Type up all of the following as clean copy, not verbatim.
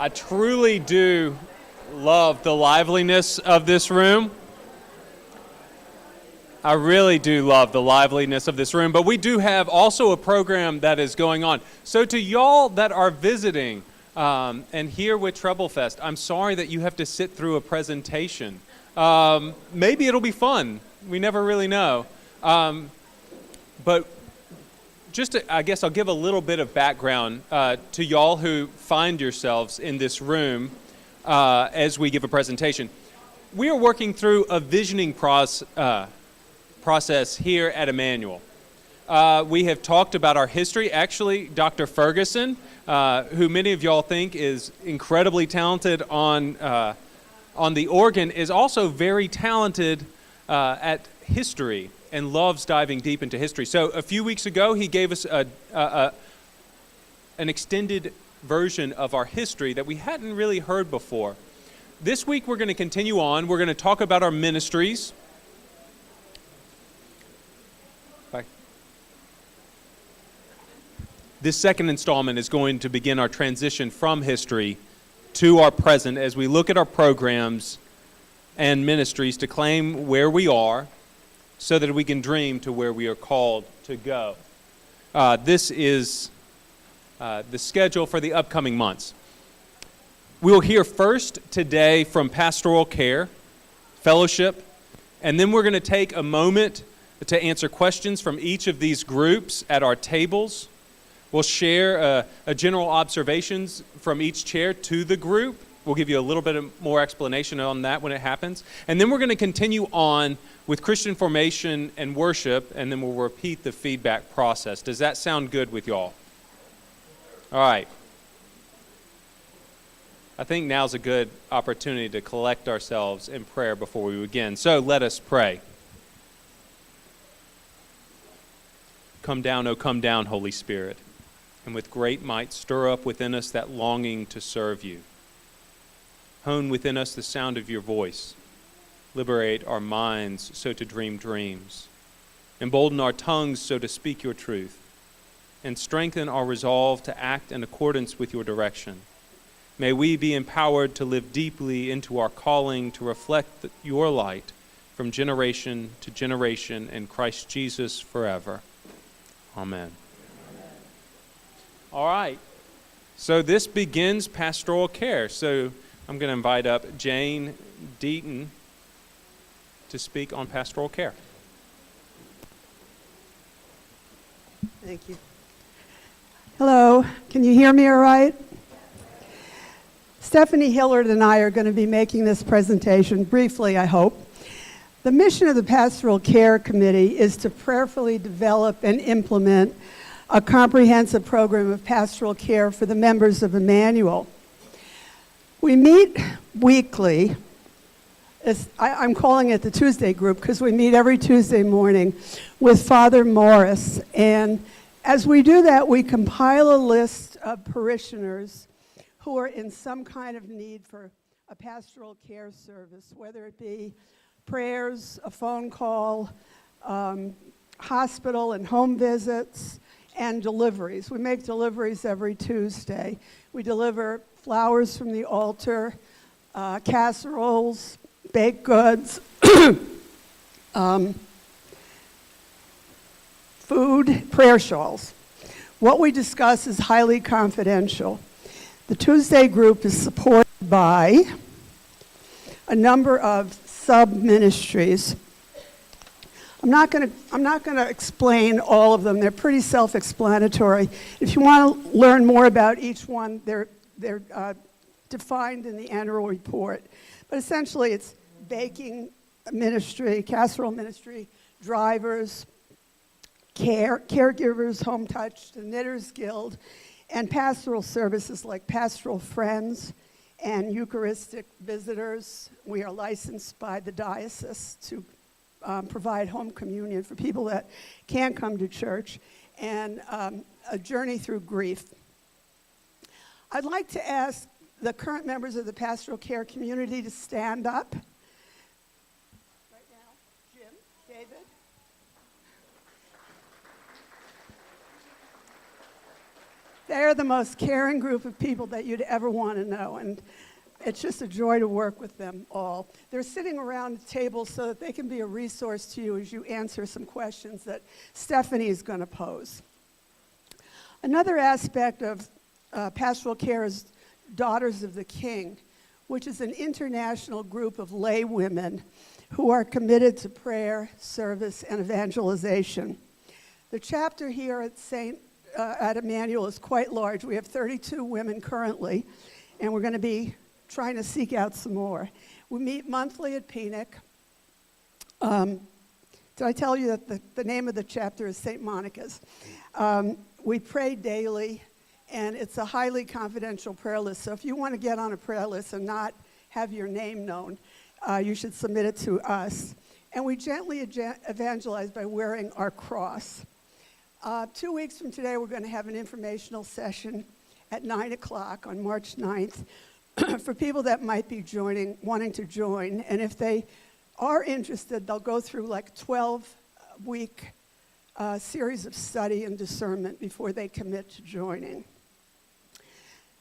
I truly do love the liveliness of this room. I really do love the liveliness of this room, but we do have also a program that is going on. So to y'all that are visiting and here with Treble Fest, I'm sorry that you have to sit through a presentation. Maybe it'll be fun. We never really know. But just to, I guess I'll give a little bit of background to y'all who find yourselves in this room as we give a presentation. We are working through a visioning process here at Emmanuel. We have talked about our history. Actually, Dr. Ferguson, who many of y'all think is incredibly talented on the organ, is also very talented at history and loves diving deep into history. So a few weeks ago, he gave us an extended version of our history that we hadn't really heard before. This week, we're going to continue on. We're going to talk about our ministries. Bye. This second installment is going to begin our transition from history to our present as we look at our programs and ministries to claim where we are so that we can dream to where we are called to go. This is the schedule for the upcoming months. We will hear first today from Pastoral Care, Fellowship, and then we're going to take a moment to answer questions from each of these groups at our tables. We'll share a general observations from each chair to the group. We'll give you a little bit more explanation on that when it happens. And then we're going to continue on with Christian formation and worship, and then we'll repeat the feedback process. Does that sound good with y'all? All right. I think now's a good opportunity to collect ourselves in prayer before we begin. So let us pray. Come down, O come down, Holy Spirit, and with great might stir up within us that longing to serve you. Hone within us the sound of your voice. Liberate our minds so to dream dreams. Embolden our tongues so to speak your truth. And strengthen our resolve to act in accordance with your direction. May we be empowered to live deeply into our calling to reflect your light from generation to generation in Christ Jesus forever. Amen. All right. So this begins Pastoral Care. So I'm going to invite up Jane Deaton to speak on Pastoral Care. Thank you. Hello, can you hear me all right? Stephanie Hillard and I are going to be making this presentation briefly, I hope. The mission of the Pastoral Care Committee is to prayerfully develop and implement a comprehensive program of pastoral care for the members of Emmanuel. We meet weekly. I'm calling it the Tuesday group because we meet every Tuesday morning with Father Morris. And as we do that, we compile a list of parishioners who are in some kind of need for a pastoral care service, whether it be prayers, a phone call, hospital and home visits, and deliveries. We make deliveries every Tuesday. We deliver flowers from the altar, casseroles, baked goods, food, prayer shawls. What we discuss is highly confidential. The Tuesday group is supported by a number of sub-ministries. I'm not going to explain all of them. They're pretty self-explanatory. If you want to learn more about each one, they're defined in the annual report. But essentially, it's baking ministry, casserole ministry, drivers, caregivers, Home Touch, the Knitters Guild, and pastoral services like Pastoral Friends and Eucharistic visitors. We are licensed by the diocese to provide home communion for people that can't come to church, and a journey through grief. I'd like to ask the current members of the pastoral care community to stand up. Right now, Jim, David. They are the most caring group of people that you'd ever want to know, and it's just a joy to work with them all. They're sitting around the table so that they can be a resource to you as you answer some questions that Stephanie is going to pose. Another aspect of pastoral care is Daughters of the King, which is an international group of lay women who are committed to prayer, service, and evangelization. The chapter here at Emmanuel is quite large. We have 32 women currently, and we're going to be trying to seek out some more. We meet monthly at Phoenix. Did I tell you that the name of the chapter is St. Monica's? We pray daily, and it's a highly confidential prayer list. So if you want to get on a prayer list and not have your name known, you should submit it to us. And we gently evangelize by wearing our cross. 2 weeks from today, we're going to have an informational session at 9 o'clock on March 9th for people that might be wanting to join. And if they are interested, they'll go through like 12-week series of study and discernment before they commit to joining.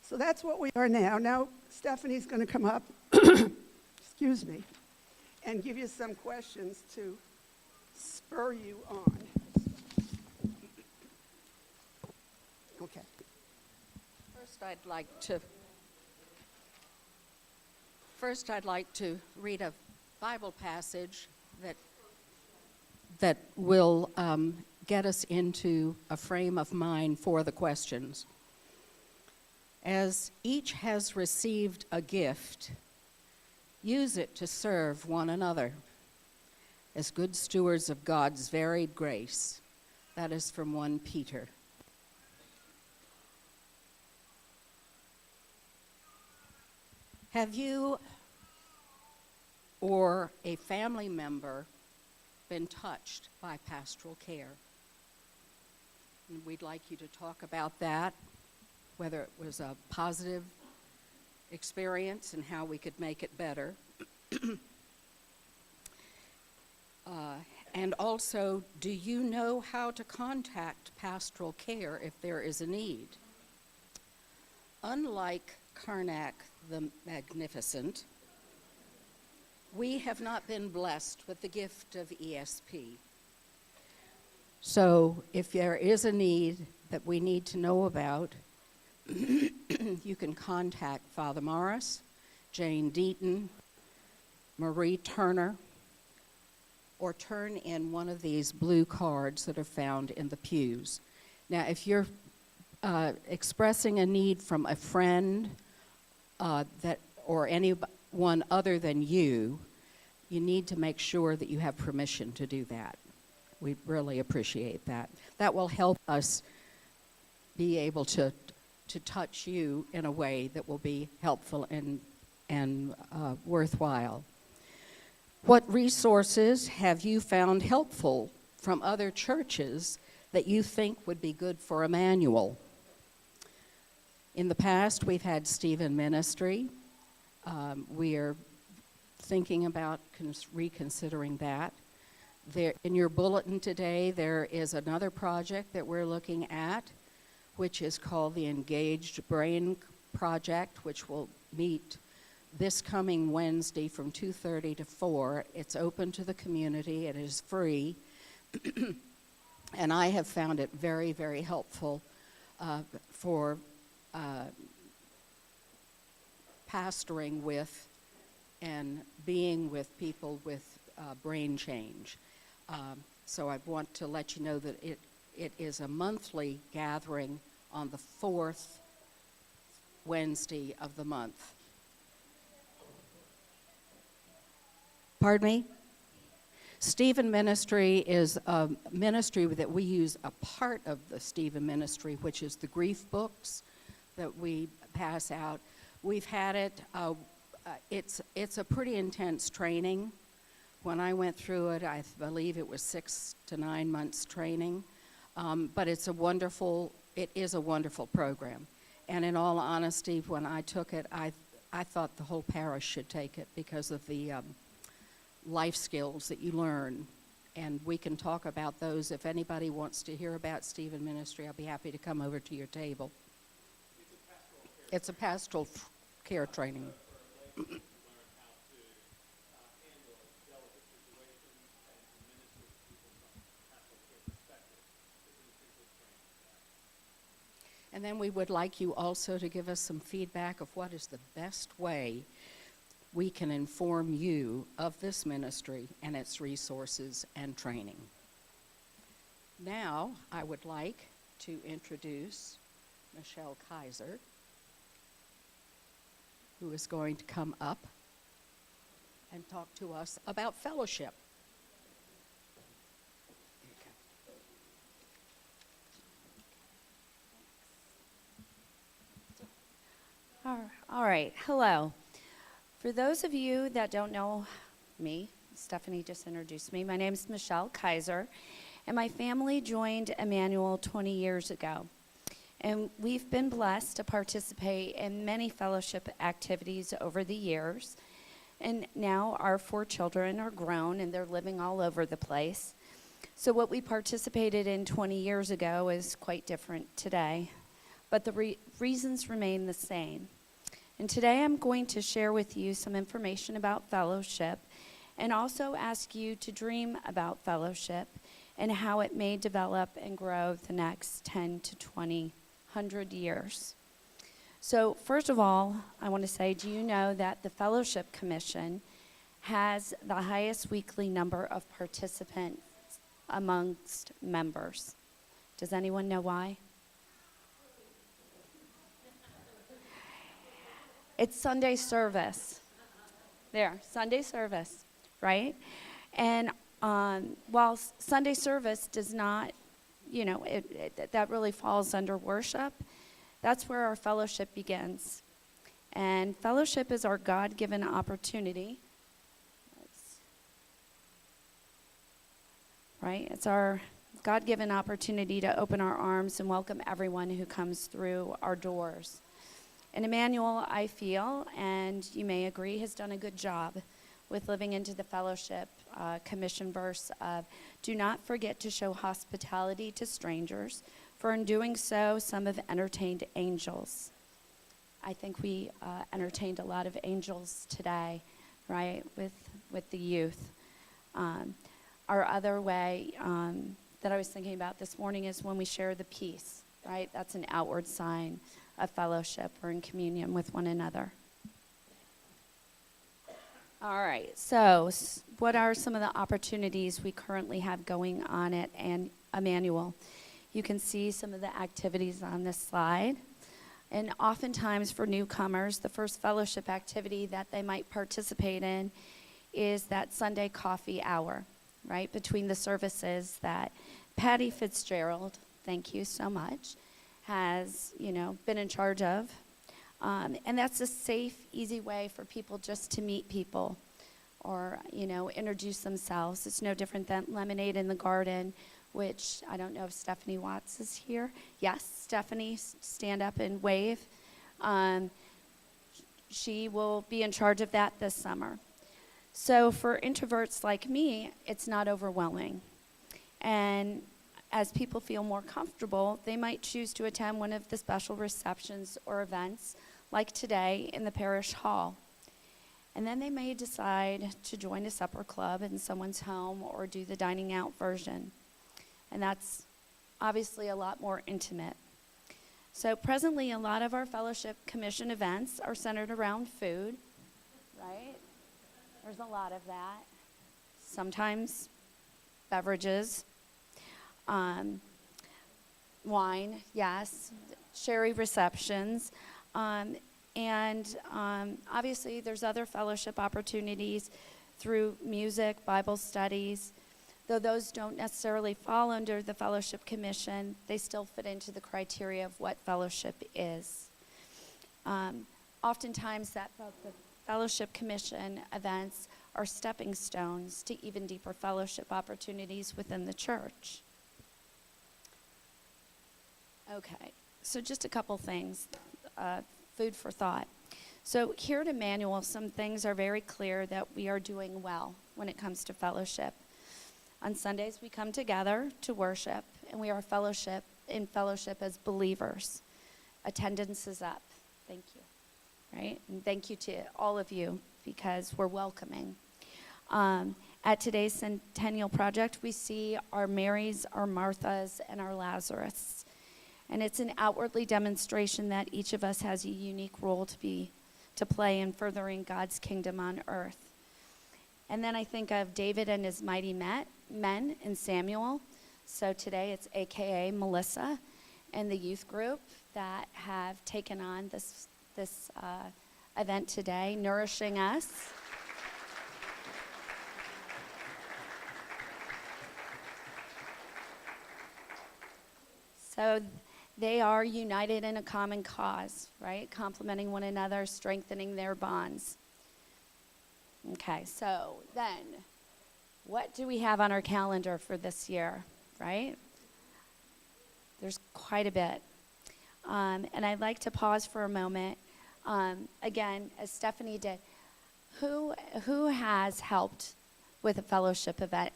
So that's what we are now. Now, Stephanie's going to come up, excuse me, and give you some questions to spur you on. Okay. First, I'd like to read a Bible passage that will get us into a frame of mind for the questions. As each has received a gift, use it to serve one another as good stewards of God's varied grace. That is from 1 Peter. Have you or a family member been touched by pastoral care? And we'd like you to talk about that, whether it was a positive experience and how we could make it better. And also, do you know how to contact pastoral care if there is a need? Unlike Karnak the Magnificent, we have not been blessed with the gift of ESP. So if there is a need that we need to know about, you can contact Father Morris, Jane Deaton, Marie Turner, or turn in one of these blue cards that are found in the pews. Now, if you're expressing a need from a friend or anyone other than you, you need to make sure that you have permission to do that. We really appreciate that. That will help us be able to touch you in a way that will be helpful and worthwhile. What resources have you found helpful from other churches that you think would be good for Emmanuel? In the past, we've had Stephen Ministry. We are thinking about reconsidering that. There, in your bulletin today, there is another project that we're looking at, which is called the Engaged Brain Project, which will meet this coming Wednesday from 2:30 to 4. It's open to the community. It is free. And I have found it very, very helpful for pastoring with and being with people with brain change. So I want to let you know that it is a monthly gathering on the 4th Wednesday of the month. Pardon me? Stephen Ministry is a ministry that we use a part of the Stephen Ministry, which is the grief books that we pass out. We've had it, it's a pretty intense training. When I went through it, I believe it was 6 to 9 months training, but it is a wonderful program. And in all honesty, when I took it, I thought the whole parish should take it because of the life skills that you learn, and we can talk about those. If anybody wants to hear about Stephen Ministry, I'll be happy to come over to your table. It's a pastoral care training. And then we would like you also to give us some feedback of what is the best way we can inform you of this ministry and its resources and training. Now, I would like to introduce Michelle Kaiser, who is going to come up and talk to us about fellowship. There you go. All right, hello. For those of you that don't know me, Stephanie just introduced me. My name is Michelle Kaiser, and my family joined Emmanuel 20 years ago. And we've been blessed to participate in many fellowship activities over the years. And now our 4 children are grown and they're living all over the place. So what we participated in 20 years ago is quite different today, but the reasons remain the same. And today I'm going to share with you some information about fellowship and also ask you to dream about fellowship and how it may develop and grow the next 10 to 20, 100 years. So first of all, I want to say, do you know that the Fellowship Commission has the highest weekly number of participants amongst members? Does anyone know why? It's Sunday service. There, Sunday service, right? And while Sunday service does not, that really falls under worship, that's where our fellowship begins. And fellowship is our God-given opportunity. Right? It's our God-given opportunity to open our arms and welcome everyone who comes through our doors. And Emmanuel, I feel, and you may agree, has done a good job with living into the fellowship commission verse of, do not forget to show hospitality to strangers, for in doing so, some have entertained angels. I think we entertained a lot of angels today, right, with the youth. Our other way that I was thinking about this morning is when we share the peace, right? That's an outward sign of fellowship or in communion with one another. All right, so what are some of the opportunities we currently have going on at Emmanuel? You can see some of the activities on this slide. And oftentimes for newcomers, the first fellowship activity that they might participate in is that Sunday coffee hour, right, between the services that Patty Fitzgerald, thank you so much, has, been in charge of. And that's a safe, easy way for people just to meet people or, introduce themselves. It's no different than Lemonade in the Garden, which I don't know if Stephanie Watts is here. Yes, Stephanie, stand up and wave. She will be in charge of that this summer. So for introverts like me, it's not overwhelming. And as people feel more comfortable, they might choose to attend one of the special receptions or events like today in the parish hall. And then they may decide to join a supper club in someone's home or do the dining out version. And that's obviously a lot more intimate. So presently, a lot of our Fellowship Commission events are centered around food, right? There's a lot of that. Sometimes beverages. Wine, yes, sherry receptions, and obviously there's other fellowship opportunities through music, Bible studies. Though those don't necessarily fall under the Fellowship Commission, they still fit into the criteria of what fellowship is. Oftentimes the Fellowship Commission events are stepping stones to even deeper fellowship opportunities within the church. Okay, so just a couple things, food for thought. So here at Emmanuel, some things are very clear that we are doing well when it comes to fellowship. On Sundays, we come together to worship, and we are in fellowship as believers. Attendance is up. Thank you. Right? And thank you to all of you because we're welcoming. At today's Centennial Project, we see our Marys, our Marthas, and our Lazarus. And it's an outwardly demonstration that each of us has a unique role to play in furthering God's kingdom on earth. And then I think of David and his mighty men in Samuel. So today it's AKA Melissa and the youth group that have taken on this event today, nourishing us. So they are united in a common cause, right? Complementing one another, strengthening their bonds. Okay, so then, what do we have on our calendar for this year, right? There's quite a bit. And I'd like to pause for a moment. Again, as Stephanie did, who has helped with a fellowship event?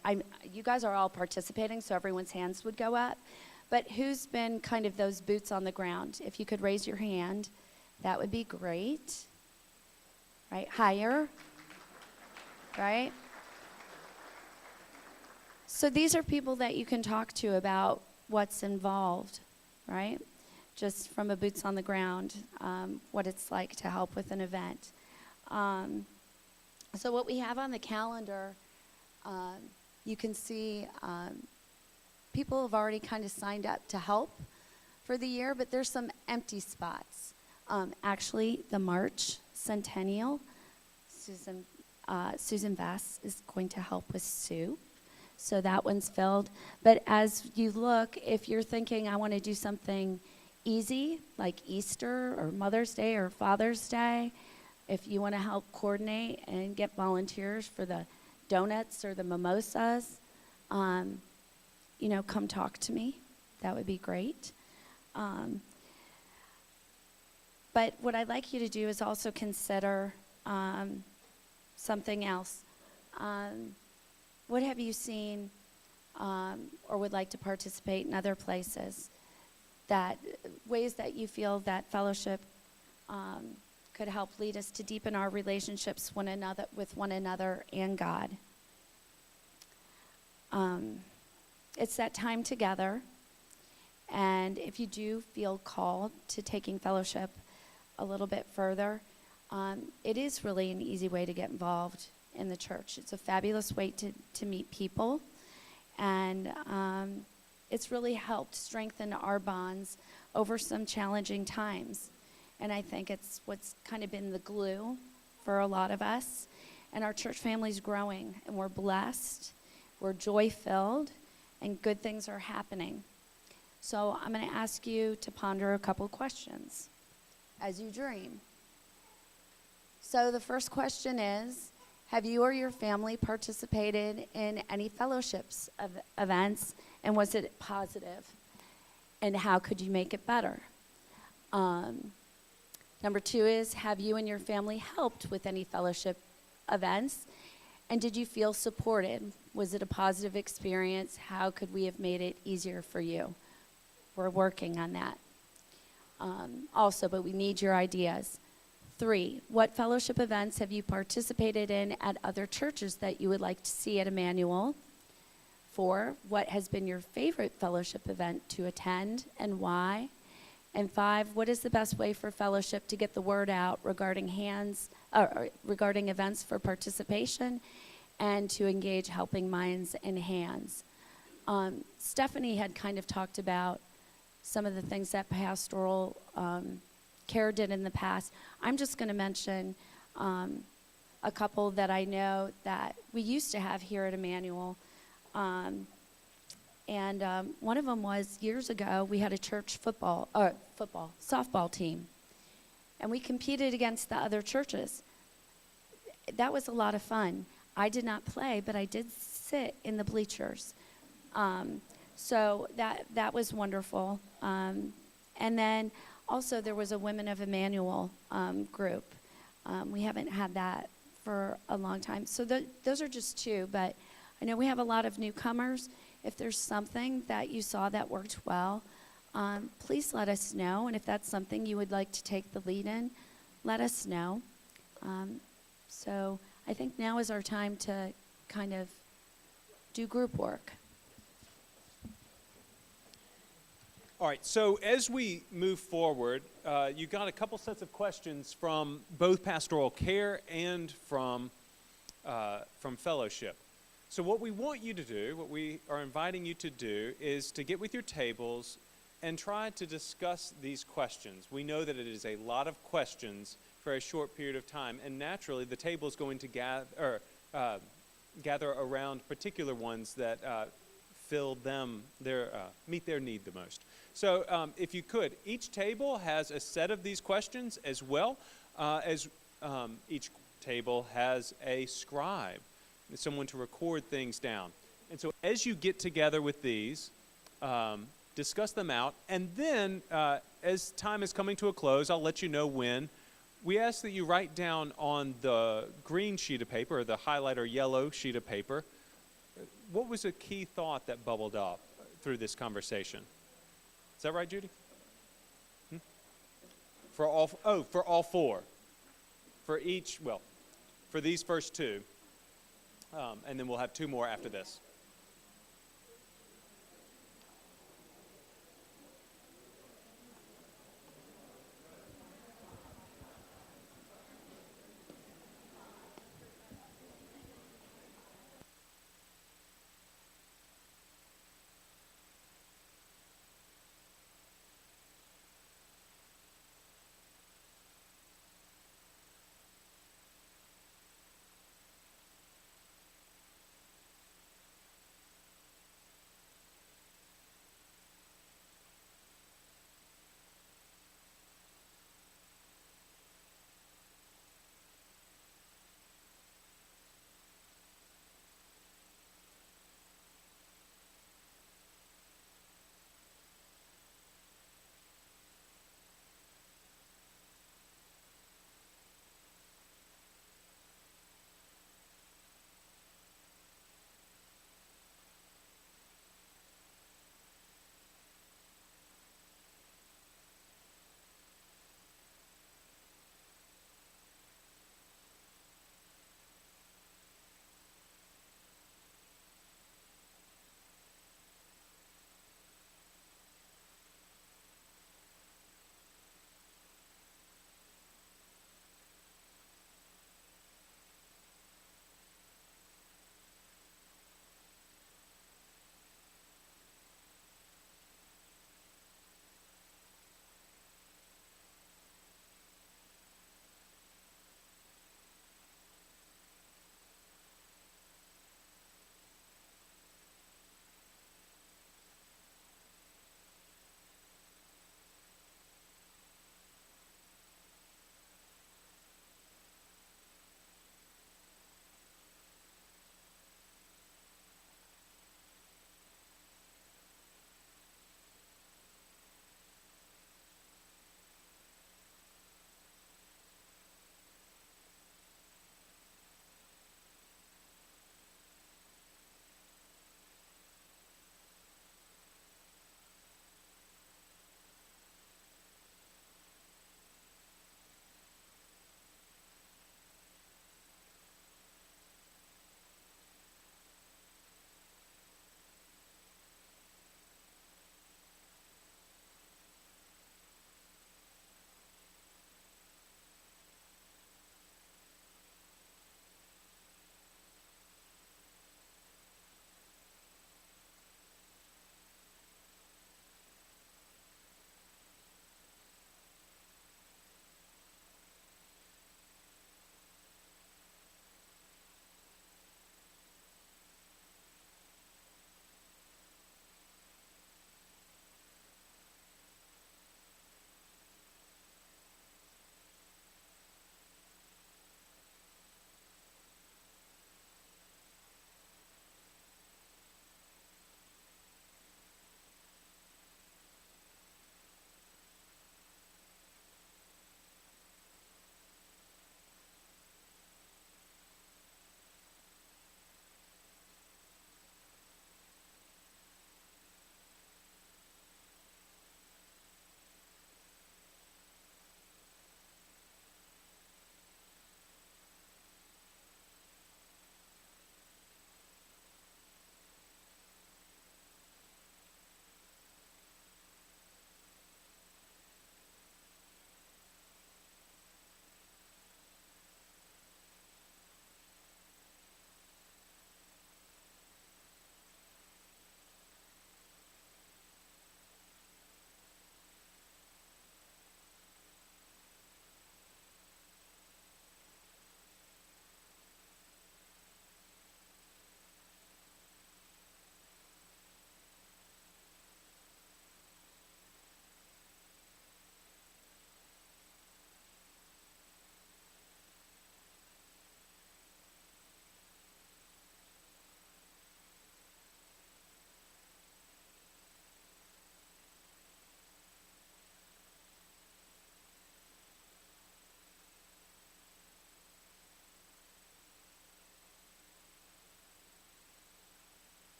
You guys are all participating, so everyone's hands would go up. But who's been kind of those boots on the ground? If you could raise your hand, that would be great. Right, higher. Right? So these are people that you can talk to about what's involved, right? Just from a boots on the ground, what it's like to help with an event. So what we have on the calendar, you can see people have already kind of signed up to help for the year, but there's some empty spots. Actually, the March Centennial, Susan Vass is going to help with soup. So that one's filled. But as you look, if you're thinking, I want to do something easy, like Easter or Mother's Day or Father's Day, if you want to help coordinate and get volunteers for the donuts or the mimosas, come talk to me. That would be great. But what I'd like you to do is also consider something else. What have you seen or would like to participate in other places? Ways that you feel that fellowship could help lead us to deepen our relationships with one another and God. It's that time together, and if you do feel called to taking fellowship a little bit further, it is really an easy way to get involved in the church. It's a fabulous way to meet people, and it's really helped strengthen our bonds over some challenging times. And I think it's what's kind of been the glue for a lot of us. And our church family's growing, and we're blessed, we're joy-filled, and good things are happening. So I'm going to ask you to ponder a couple questions as you dream. So the first question is, have you or your family participated in any fellowships events, and was it positive? And how could you make it better? Number two is, have you and your family helped with any fellowship events? And did you feel supported? Was it a positive experience? How could we have made it easier for you? We're working on that. But we need your ideas. 3, what fellowship events have you participated in at other churches that you would like to see at Emmanuel? 4, what has been your favorite fellowship event to attend and why? And 5, what is the best way for fellowship to get the word out regarding events for participation and to engage helping minds and hands? Stephanie had kind of talked about some of the things that Pastoral Care did in the past. I'm just going to mention a couple that I know that we used to have here at Emmanuel. One of them was years ago, we had a church softball team. And we competed against the other churches. That was a lot of fun. I did not play, but I did sit in the bleachers. So that was wonderful. And then also there was a Women of Emmanuel group. We haven't had that for a long time. So those are just 2, but I know we have a lot of newcomers. If there's something that you saw that worked well, please let us know. And if that's something you would like to take the lead in, let us know. So I think now is our time to kind of do group work. All right, so as we move forward, you got a couple sets of questions from both pastoral care and from fellowship. So what we want you to do, what we are inviting you to do, is to get with your tables and try to discuss these questions. We know that it is a lot of questions for a short period of time, and naturally the table is going to gather around particular ones that meet their need the most. So if you could, each table has a set of these questions as well as each table has a scribe, someone to record things down. And so as you get together with these, discuss them out, and then as time is coming to a close, I'll let you know when. We ask that you write down on the green sheet of paper, or the highlighter yellow sheet of paper, what was a key thought that bubbled up through this conversation? Is that right, Judy? For all four. For each, well, for these first two. And then we'll have two more after this.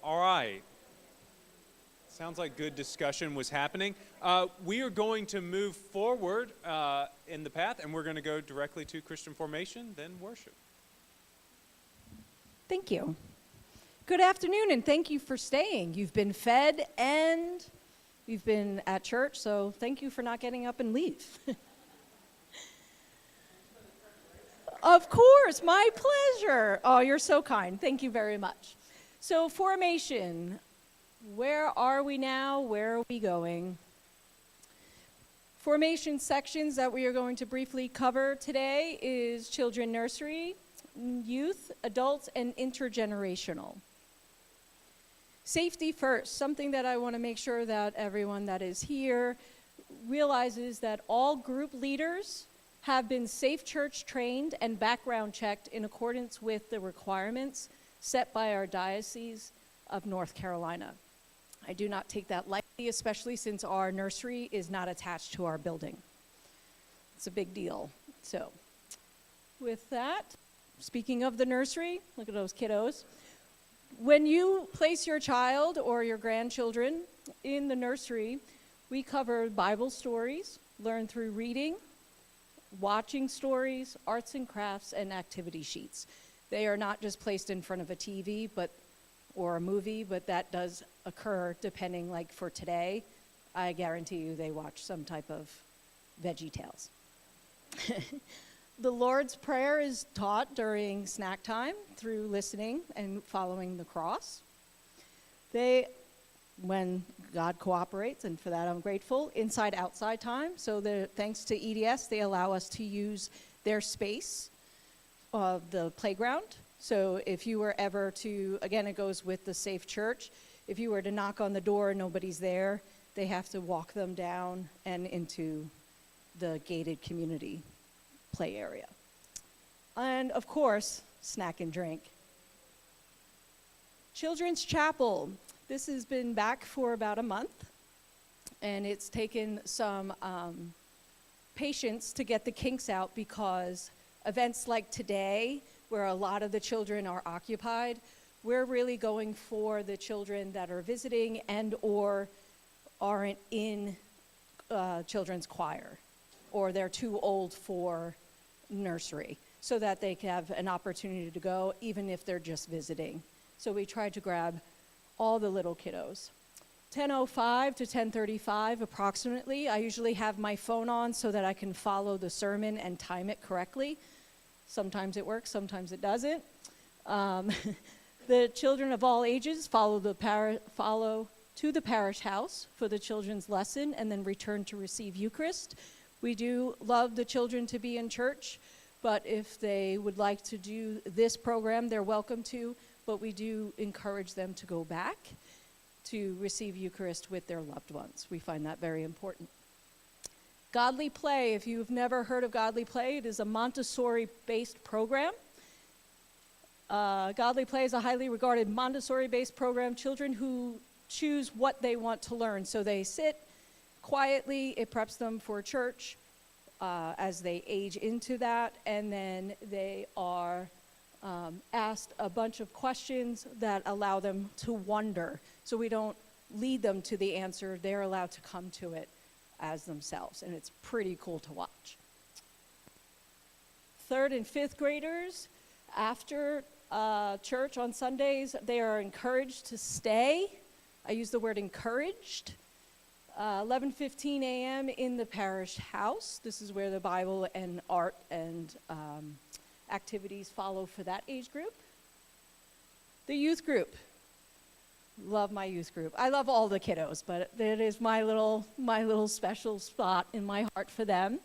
All right. Sounds like good discussion was happening. We are going to move forward in the path, and we're going to go directly to Christian formation, then worship. Thank you. Good afternoon, and thank you for staying. You've been fed and you've been at church, so thank you for not getting up and leave. Of course, my pleasure. Oh, you're so kind. Thank you very much. So, formation. Where are we now? Where are we going? Formation sections that we are going to briefly cover today is children nursery, youth, adults, and intergenerational. Safety first, something that I want to make sure that everyone that is here realizes that all group leaders have been Safe Church trained and background checked in accordance with the requirements set by our Diocese of North Carolina. I do not take that lightly, especially since our nursery is not attached to our building. It's a big deal. So, with that, speaking of the nursery, look at those kiddos. When you place your child or your grandchildren in the nursery, we cover Bible stories, learn through reading, watching stories, arts and crafts, and activity sheets. They are not just placed in front of a TV or a movie, but that does occur depending, like for today, I guarantee you they watch some type of VeggieTales. The Lord's Prayer is taught during snack time through listening and following the cross. When God cooperates, and for that I'm grateful, inside-outside time. So thanks to EDS, they allow us to use their space, the playground. So if you were ever to, again, it goes with the Safe Church, if you were to knock on the door and nobody's there, they have to walk them down and into the gated community play area. And of course, snack and drink. Children's Chapel. This has been back for about a month, and it's taken some patience to get the kinks out because events like today, where a lot of the children are occupied, we're really going for the children that are visiting and or aren't in children's choir, or they're too old for nursery, so that they can have an opportunity to go even if they're just visiting. So we tried to grab all the little kiddos. 10:05 to 10:35 approximately. I usually have my phone on so that I can follow the sermon and time it correctly. Sometimes it works, sometimes it doesn't. The children of all ages follow to the parish house for the children's lesson and then return to receive Eucharist. We do love the children to be in church, but if they would like to do this program, they're welcome to, but we do encourage them to go back to receive Eucharist with their loved ones. We find that very important. Godly Play, if you've never heard of Godly Play, it is a Montessori-based program. Godly Play is a highly regarded Montessori-based program. Children who choose what they want to learn. So they sit quietly, it preps them for church as they age into that, and then they are asked a bunch of questions that allow them to wonder. So we don't lead them to the answer, they're allowed to come to it as themselves, and it's pretty cool to watch. 3rd and 5th graders, after church on Sundays, they are encouraged to stay. I use the word encouraged. 11:15 a.m. in the parish house. This is where the Bible and art and activities follow for that age group. The youth group. Love my youth group. I love all the kiddos, but it is my little special spot in my heart for them.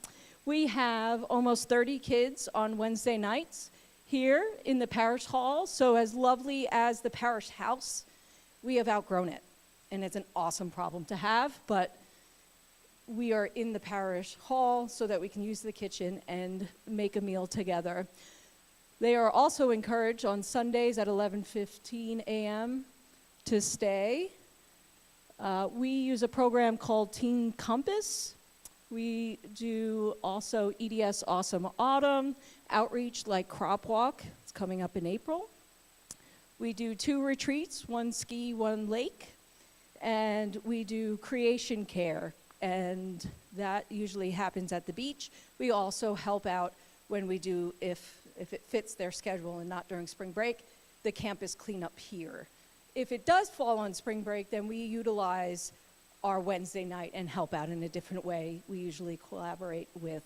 We have almost 30 kids on Wednesday nights here in the parish hall. So as lovely as the parish house, we have outgrown it. And it's an awesome problem to have, but we are in the parish hall so that we can use the kitchen and make a meal together. They are also encouraged on Sundays at 11:15 a.m. to stay. We use a program called Teen Compass. We do also EDS Awesome Autumn, outreach like Crop Walk. It's coming up in April. We do 2 retreats, 1 ski, 1 lake, and we do creation care, and that usually happens at the beach. We also help out when we do, if it fits their schedule and not during spring break, the campus cleanup here. If it does fall on spring break, then we utilize our Wednesday night and help out in a different way. We usually collaborate with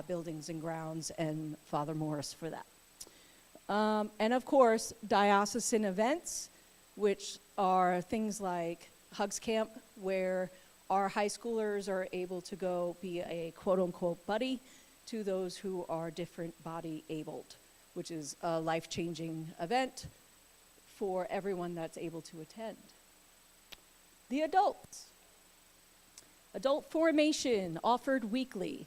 Buildings and Grounds and Father Morris for that. And of course, diocesan events, which are things like Hugs Camp, where our high schoolers are able to go be a quote-unquote buddy to those who are different body abled, which is a life-changing event for everyone that's able to attend. The adults. Adult formation offered weekly.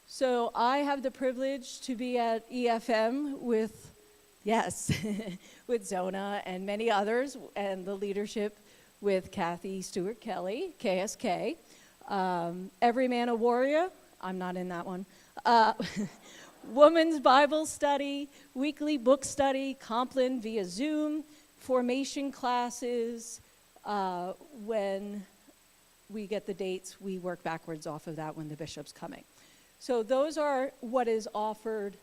So I have the privilege to be at EFM with, yes, with Zona and many others, and the leadership with Kathy Stewart-Kelly, KSK. Every Man a Warrior, I'm not in that one. Women's Bible study, weekly book study, Compline via Zoom, formation classes. When we get the dates, we work backwards off of that when the bishop's coming. So those are what is offered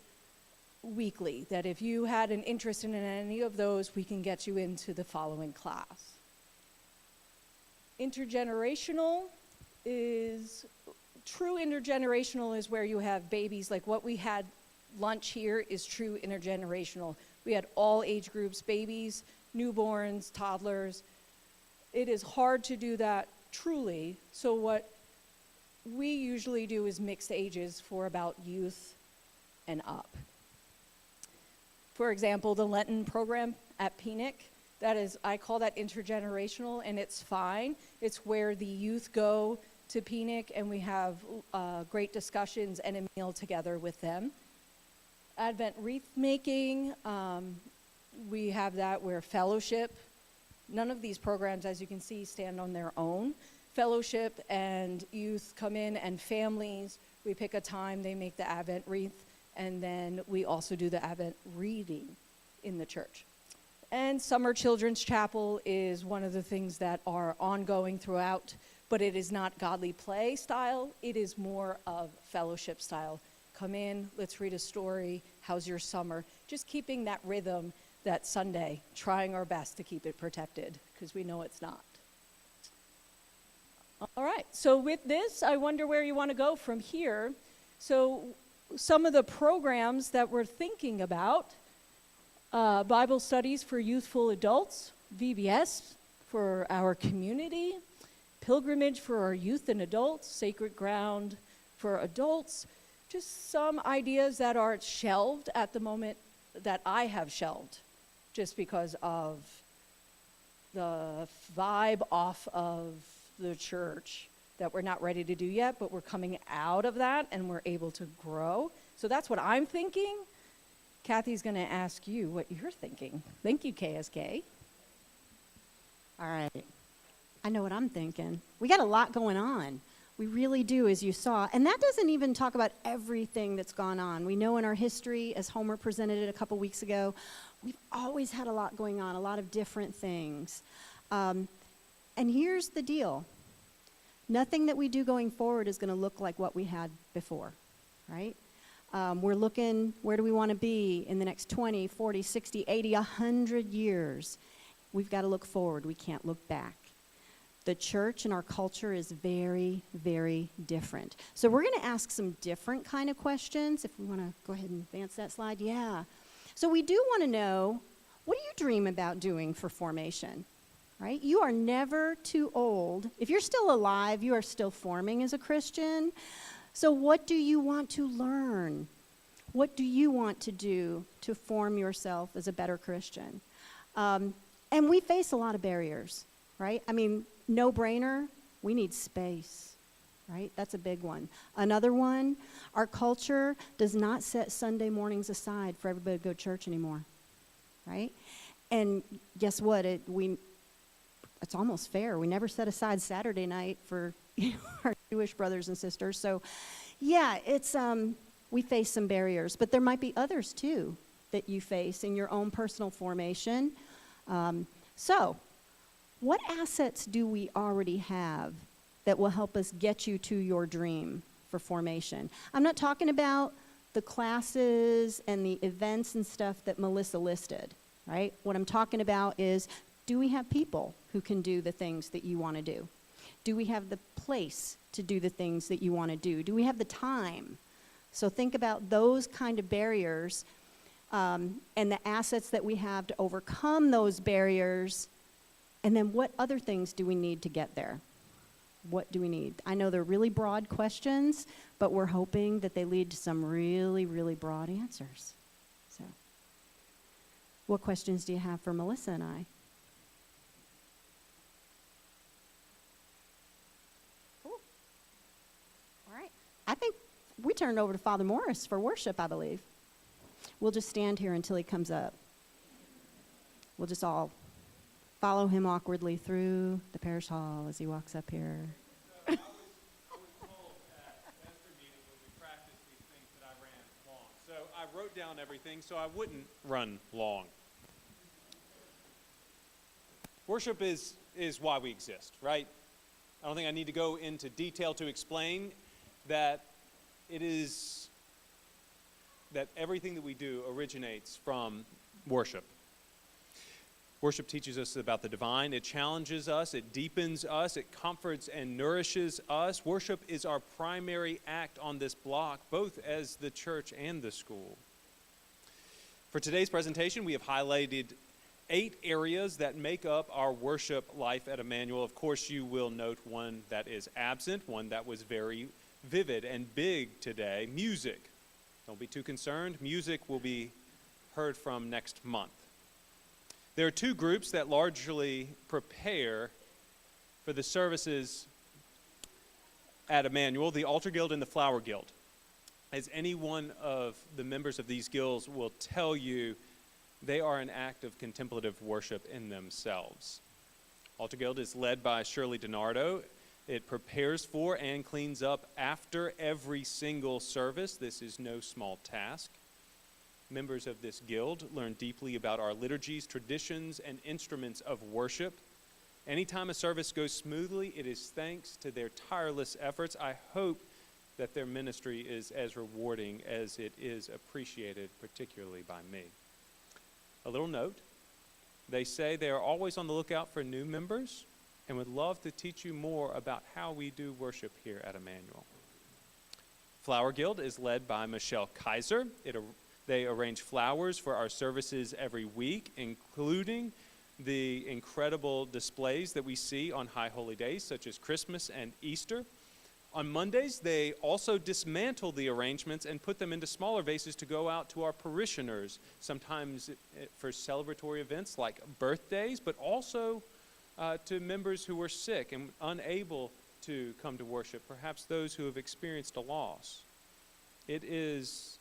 weekly, that if you had an interest in any of those, we can get you into the following class. Intergenerational is, true intergenerational is where you have babies, like what we had lunch here is true intergenerational. We had all age groups, babies, newborns, toddlers. It is hard to do that truly, so what we usually do is mixed ages for about youth and up. For example, the Lenten program at PNIC, that is, I call that intergenerational, and it's fine. It's where the youth go to PNIC, and we have great discussions and a meal together with them. Advent wreath making, we have that where fellowship. None of these programs, as you can see, stand on their own. Fellowship and youth come in, and families, we pick a time, they make the Advent wreath, and then we also do the Advent reading in the church. And Summer Children's Chapel is one of the things that are ongoing throughout, but it is not godly play style, it is more of fellowship style. Come in, let's read a story, how's your summer? Just keeping that rhythm that Sunday, trying our best to keep it protected, because we know it's not. All right, so with this, I wonder where you want to go from here. So some of the programs that we're thinking about, Bible studies for youthful adults, VBS for our community, pilgrimage for our youth and adults, sacred ground for adults, just some ideas that are shelved at the moment that I have shelved just because of the vibe off of the church that we're not ready to do yet, but we're coming out of that and we're able to grow. So that's what I'm thinking. Kathy's going to ask you what you're thinking. Thank you, KSK. All right. I know what I'm thinking. We got a lot going on. We really do, as you saw. And that doesn't even talk about everything that's gone on. We know in our history, as Homer presented it a couple weeks ago, we've always had a lot going on, a lot of different things. And here's the deal. Nothing that we do going forward is going to look like what we had before, right? We're looking, where do we want to be in the next 20, 40, 60, 80, 100 years? We've got to look forward. We can't look back. The church and our culture is very, very different. So we're going to ask some different kind of questions. If we want to go ahead and advance that slide. Yeah. So we do want to know, what do you dream about doing for formation? Right? You are never too old. If you're still alive, you are still forming as a Christian. So what do you want to learn? What do you want to do to form yourself as a better Christian? And we face a lot of barriers, right? I mean, no brainer, we need space, right? That's a big one. Another one, our culture does not set Sunday mornings aside for everybody to go to church anymore, right? And guess what? It's almost fair. We never set aside Saturday night for our Jewish brothers and sisters. So, yeah, it's we face some barriers, but there might be others too. that you face in your own personal formation. So, what assets do we already have that will help us get you to your dream for formation? I'm not talking about the classes and the events and stuff that Melissa listed, right? What I'm talking about is, do we have people who can do the things that you want to do? Do we have the place to do the things that you want to do? Do we have the time? So think about those kind of barriers and the assets that we have to overcome those barriers. And then what other things do we need to get there? What do we need? I know they're really broad questions, but we're hoping that they lead to some really, really broad answers. So, what questions do you have for Melissa and I? Cool. All right. I think we turned over to Father Morris for worship, I believe. We'll just stand here until he comes up. We'll just all follow him awkwardly through the parish hall as he walks up here. I was told at pastor meeting when we practiced these things that I ran long. So I wrote down everything so I wouldn't run long. Worship is why we exist, right? I don't think I need to go into detail to explain that it is that everything that we do originates from worship. Worship teaches us about the divine. It challenges us. It deepens us. It comforts and nourishes us. Worship is our primary act on this block, both as the church and the school. For today's presentation, we have highlighted 8 areas that make up our worship life at Emmanuel. Of course, you will note one that is absent, one that was very vivid and big today: music. Don't be too concerned. Music will be heard from next month. There are 2 groups that largely prepare for the services at Emmanuel: the Altar Guild and the Flower Guild. As any one of the members of these guilds will tell you, they are an act of contemplative worship in themselves. Altar Guild is led by Shirley DiNardo. It prepares for and cleans up after every single service. This is no small task. Members of this guild learn deeply about our liturgies, traditions, and instruments of worship. Anytime a service goes smoothly, it is thanks to their tireless efforts. I hope that their ministry is as rewarding as it is appreciated, particularly by me. A little note: they say they are always on the lookout for new members and would love to teach you more about how we do worship here at Emmanuel. Flower Guild is led by Michelle Kaiser. They arrange flowers for our services every week, including the incredible displays that we see on High Holy Days, such as Christmas and Easter. On Mondays, they also dismantle the arrangements and put them into smaller vases to go out to our parishioners, sometimes for celebratory events like birthdays, but also to members who are sick and unable to come to worship, perhaps those who have experienced a loss. It is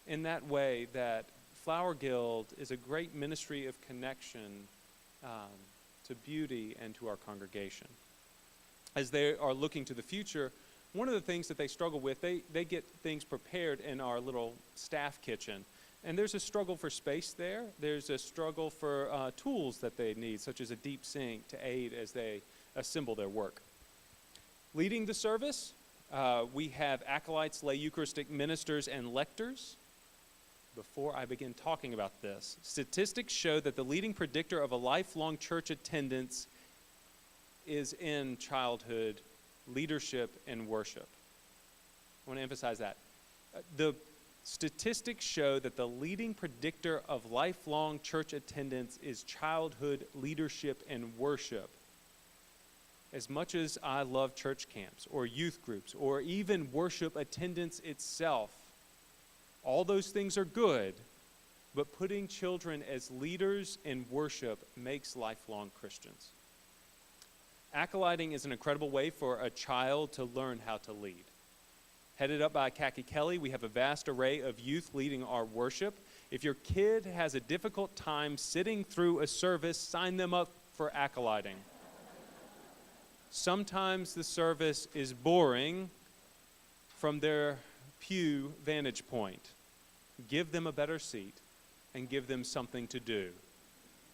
in that way that Flower Guild is a great ministry of connection to beauty and to our congregation. As they are looking to the future, one of the things that they struggle with, they get things prepared in our little staff kitchen. And there's a struggle for space there. There's a struggle for tools that they need, such as a deep sink to aid as they assemble their work. Leading the service, we have acolytes, lay Eucharistic ministers, and lectors. Before I begin talking about this, statistics show that the leading predictor of a lifelong church attendance is in childhood leadership and worship. I want to emphasize that. The statistics show that the leading predictor of lifelong church attendance is childhood leadership and worship. As much as I love church camps or youth groups or even worship attendance itself, all those things are good, but putting children as leaders in worship makes lifelong Christians. Acolyting is an incredible way for a child to learn how to lead. Headed up by Kaki Kelly, we have a vast array of youth leading our worship. If your kid has a difficult time sitting through a service, sign them up for acolyting. Sometimes the service is boring from their pew vantage point. Give them a better seat and give them something to do.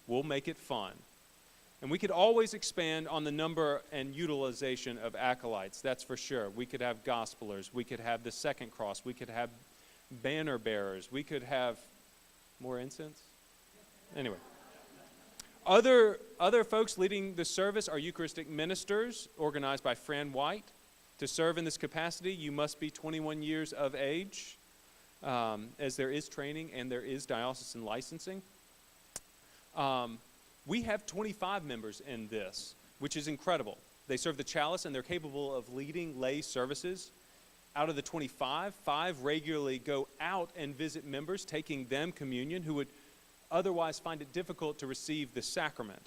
We'll make it fun. And we could always expand on the number and utilization of acolytes, that's for sure. We could have gospelers. We could have the second cross. We could have banner bearers. We could have more incense. Anyway. Other folks leading the service are Eucharistic ministers organized by Fran White. To serve in this capacity, you must be 21 years of age, as there is training and there is diocesan licensing. We have 25 members in this, which is incredible. They serve the chalice and they're capable of leading lay services. Out of the 25, 5 regularly go out and visit members, taking them communion, who would otherwise find it difficult to receive the sacrament.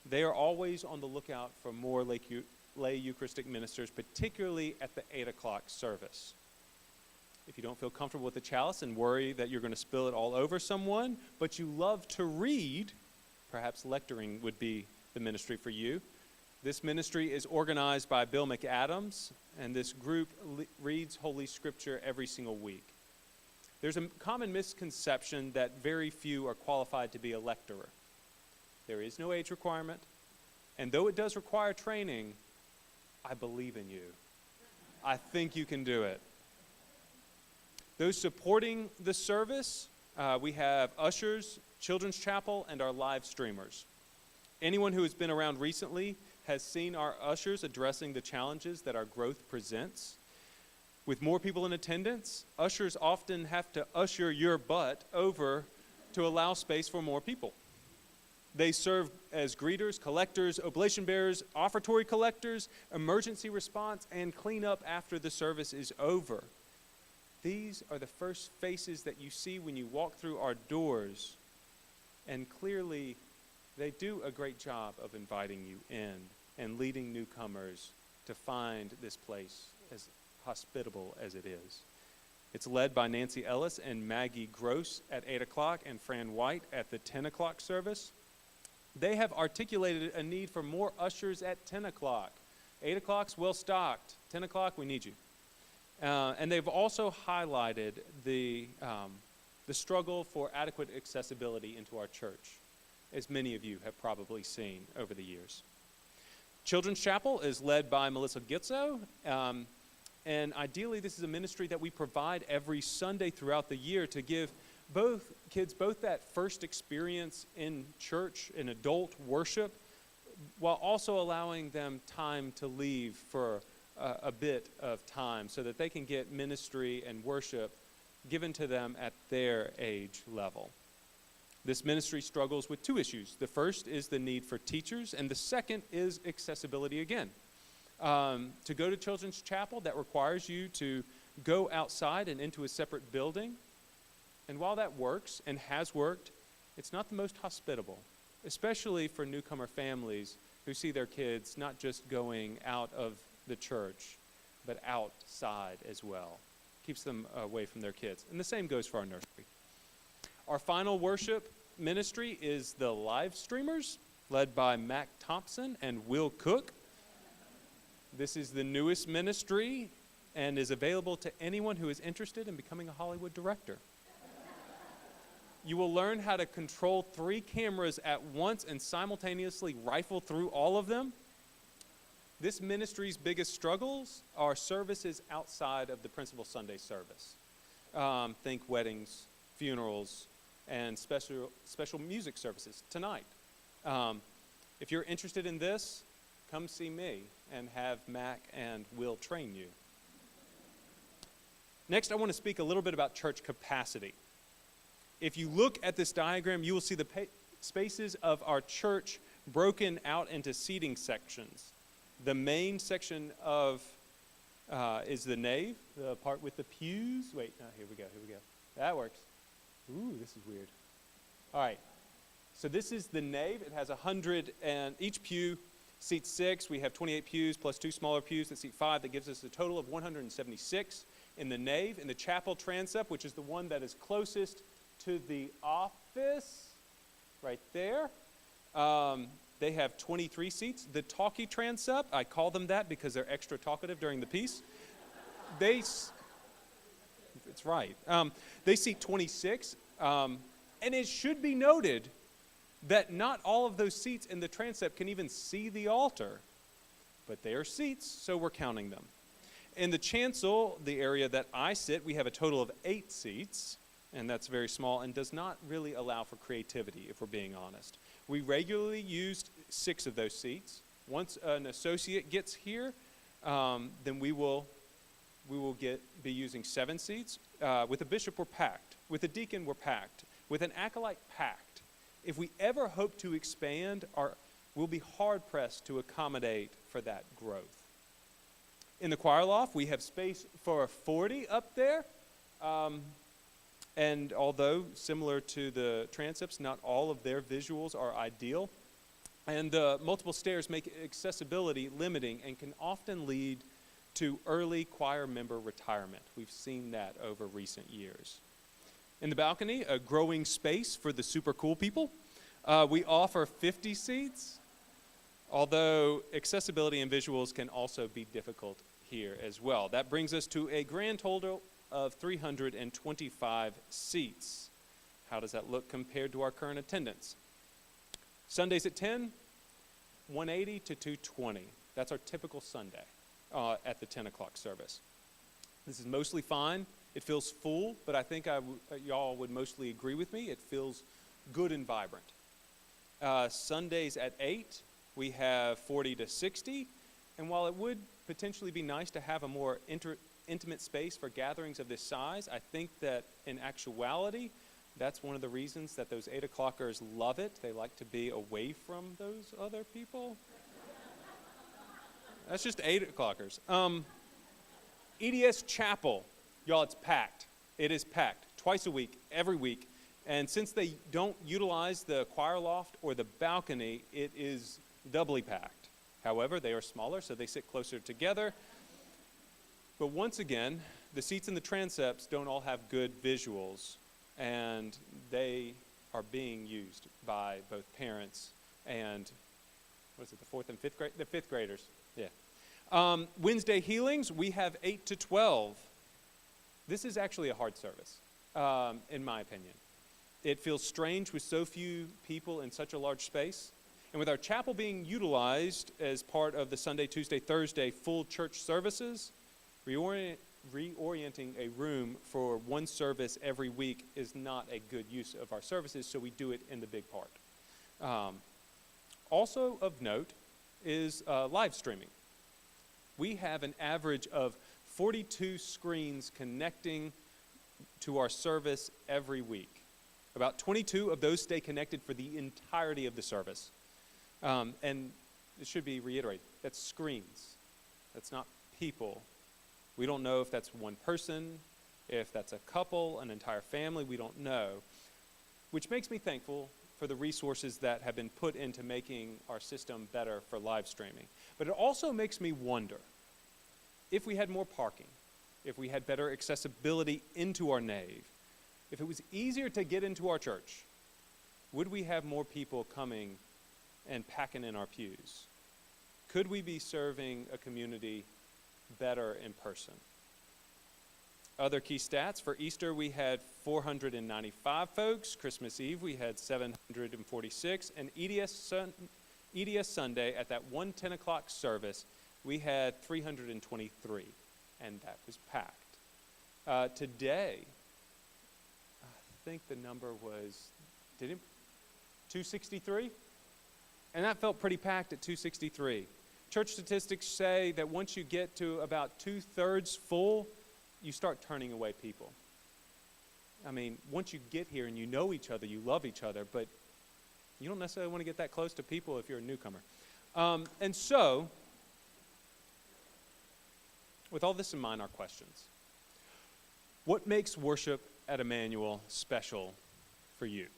They are always on the lookout for more lay Eucharistic ministers, particularly at the 8 o'clock service. If you don't feel comfortable with the chalice and worry that you're going to spill it all over someone, but you love to read, perhaps lecturing would be the ministry for you. This ministry is organized by Bill McAdams, and this group reads Holy Scripture every single week. There's a common misconception that very few are qualified to be a lecturer. There is no age requirement, and though it does require training, I believe in you. I think you can do it. Those supporting the service, we have ushers, children's chapel, and our live streamers. Anyone who has been around recently has seen our ushers addressing the challenges that our growth presents. With more people in attendance, ushers often have to usher your butt over to allow space for more people. They serve as greeters, collectors, oblation bearers, offertory collectors, emergency response, and cleanup after the service is over. These are the first faces that you see when you walk through our doors, and clearly they do a great job of inviting you in and leading newcomers to find this place as hospitable as it is. It's led by Nancy Ellis and Maggie Gross at 8 o'clock and Fran White at the 10 o'clock service. They have articulated a need for more ushers at 10 o'clock. 8 o'clock's well stocked. 10 o'clock, we need you. And they've also highlighted the struggle for adequate accessibility into our church, as many of you have probably seen over the years. Children's Chapel is led by Melissa Gitzo, and ideally this is a ministry that we provide every Sunday throughout the year to give both kids that first experience in church, in adult worship, while also allowing them time to leave for a bit of time so that they can get ministry and worship given to them at their age level. This ministry struggles with 2 issues. The first is the need for teachers, and the second is accessibility again. To go to Children's Chapel, that requires you to go outside and into a separate building. And while that works and has worked, it's not the most hospitable, especially for newcomer families who see their kids not just going out of the church, but outside as well. Keeps them away from their kids. And the same goes for our nursery. Our final worship ministry is the live streamers, led by Mac Thompson and Will Cook. This is the newest ministry and is available to anyone who is interested in becoming a Hollywood director. You will learn how to control 3 cameras at once and simultaneously rifle through all of them. This ministry's biggest struggles are services outside of the principal Sunday service. Think weddings, funerals, and special music services tonight. If you're interested in this, come see me and have Mac and Will train you. Next, I want to speak a little bit about church capacity. If you look at this diagram, you will see the spaces of our church broken out into seating sections. The main section is the nave, the part with the pews. Wait, no, here we go. That works. Ooh, this is weird. All right, so this is the nave. It has 100, and each pew seats 6. We have 28 pews plus 2 smaller pews that seat 5. That gives us a total of 176 in the nave. In the chapel transept, which is the one that is closest to the office, right there, they have 23 seats. The talkie transept, I call them that because they're extra talkative during the piece. It's right. They seat 26. And it should be noted that not all of those seats in the transept can even see the altar, but they are seats, so we're counting them. In the chancel, the area that I sit, we have a total of 8 seats, and that's very small and does not really allow for creativity, if we're being honest. We regularly used 6 of those seats. Once an associate gets here, then we will be using 7 seats. With a bishop, we're packed. With a deacon, we're packed. With an acolyte, packed. If we ever hope to expand, we'll be hard-pressed to accommodate for that growth. In the choir loft, we have space for 40 up there. And although similar to the transepts, not all of their visuals are ideal. And the multiple stairs make accessibility limiting and can often lead to early choir member retirement. We've seen that over recent years. In the balcony, a growing space for the super cool people. We offer 50 seats, although accessibility and visuals can also be difficult here as well. That brings us to a grand total of 325 seats. How does that look compared to our current attendance? Sundays at 10, 180 to 220. That's our typical Sunday at the 10 o'clock service. This is mostly fine. It feels full, but I think y'all would mostly agree with me. It feels good and vibrant. Sundays at 8, we have 40 to 60. And while it would potentially be nice to have a more intimate space for gatherings of this size, I think that in actuality, that's one of the reasons that those 8 o'clockers love it. They like to be away from those other people. That's just 8 o'clockers. EDS Chapel, y'all, it's packed. It is packed twice a week, every week. And since they don't utilize the choir loft or the balcony, it is doubly packed. However, they are smaller, so they sit closer together. But once again, the seats in the transepts don't all have good visuals, and they are being used by both parents and, what is it, the 4th and 5th grade? The 5th graders, yeah. Wednesday healings, we have 8 to 12. This is actually a hard service, in my opinion. It feels strange with so few people in such a large space. And with our chapel being utilized as part of the Sunday, Tuesday, Thursday full church services, reorienting a room for one service every week is not a good use of our services, so we do it in the big part. Also of note is live streaming. We have an average of 42 screens connecting to our service every week. About 22 of those stay connected for the entirety of the service. And it should be reiterated, that's screens. That's not people. We don't know if that's one person, if that's a couple, an entire family, we don't know. Which makes me thankful for the resources that have been put into making our system better for live streaming. But it also makes me wonder, if we had more parking, if we had better accessibility into our nave, if it was easier to get into our church, would we have more people coming and packing in our pews? Could we be serving a community better in person? Other key stats, for Easter we had 495 folks, Christmas Eve we had 746, and EDS Sunday at that 10 o'clock service we had 323, and that was packed. Today, I think the number was, 263? And that felt pretty packed at 263. Church statistics say that once you get to about 2/3 full, you start turning away people. I mean, once you get here and you know each other, you love each other, but you don't necessarily want to get that close to people if you're a newcomer. And so, with all this in mind, our questions. What makes worship at Emmanuel special for you?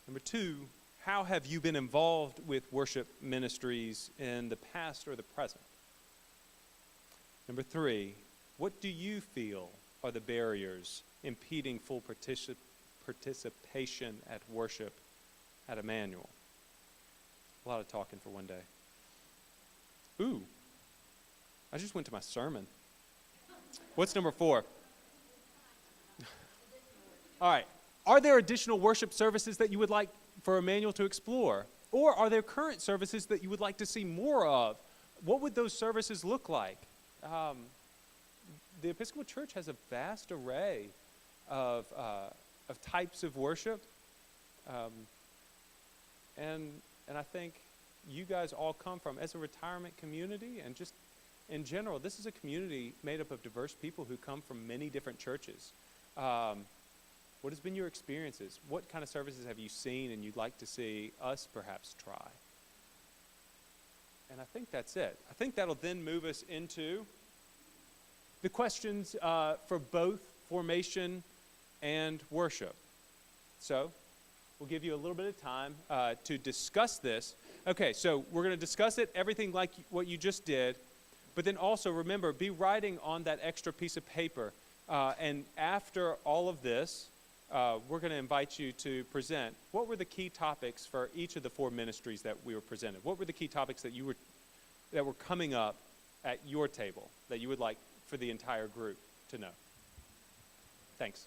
Number 2, how have you been involved with worship ministries in the past or the present? Number 3, what do you feel are the barriers impeding full participation at worship at Emmanuel? A lot of talking for one day. Ooh, I just went to my sermon. What's number 4? All right, Are there additional worship services that you would like for Emmanuel to explore? Or are there current services that you would like to see more of? What would those services look like? The Episcopal Church has a vast array of types of worship. And I think you guys all come from, as a retirement community, and just in general, this is a community made up of diverse people who come from many different churches. What has been your experiences? What kind of services have you seen and you'd like to see us perhaps try? And I think that's it. I think that'll then move us into the questions for both formation and worship. So we'll give you a little bit of time to discuss this. Okay, so we're going to discuss it, everything like what you just did, but then also remember, be writing on that extra piece of paper. And after all of this, we're going to invite you to present what were the key topics for each of the 4 ministries that we were presented. What were the key topics that were coming up at your table that you would like for the entire group to know? Thanks.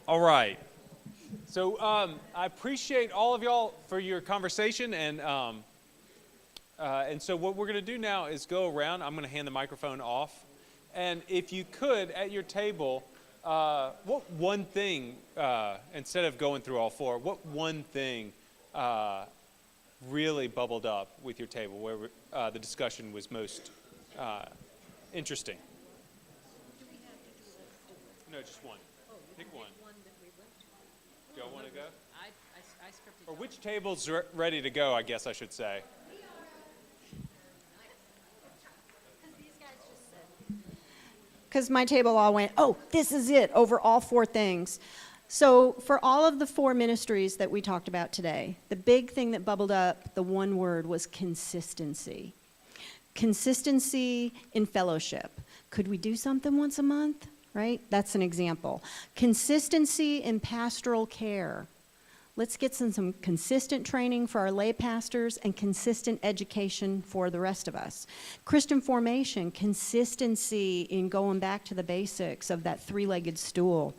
All right. So I appreciate all of y'all for your conversation, and so what we're going to do now is go around. I'm going to hand the microphone off, and if you could, at your table, what one thing, instead of going through all four, what one thing really bubbled up with your table where the discussion was most interesting? Do we have to do No, just one. Pick one. one that we went to? Do y'all want to go? I scripted. Or which table's ready to go, I guess I should say. Because my table all went, oh, this is it, over all four things. So for all of the four ministries that we talked about today, the big thing that bubbled up, the one word, was consistency. Consistency in fellowship. Could we do something once a month? Right? That's an example. Consistency in pastoral care. Let's get some consistent training for our lay pastors and consistent education for the rest of us. Christian formation, consistency in going back to the basics of that three-legged stool,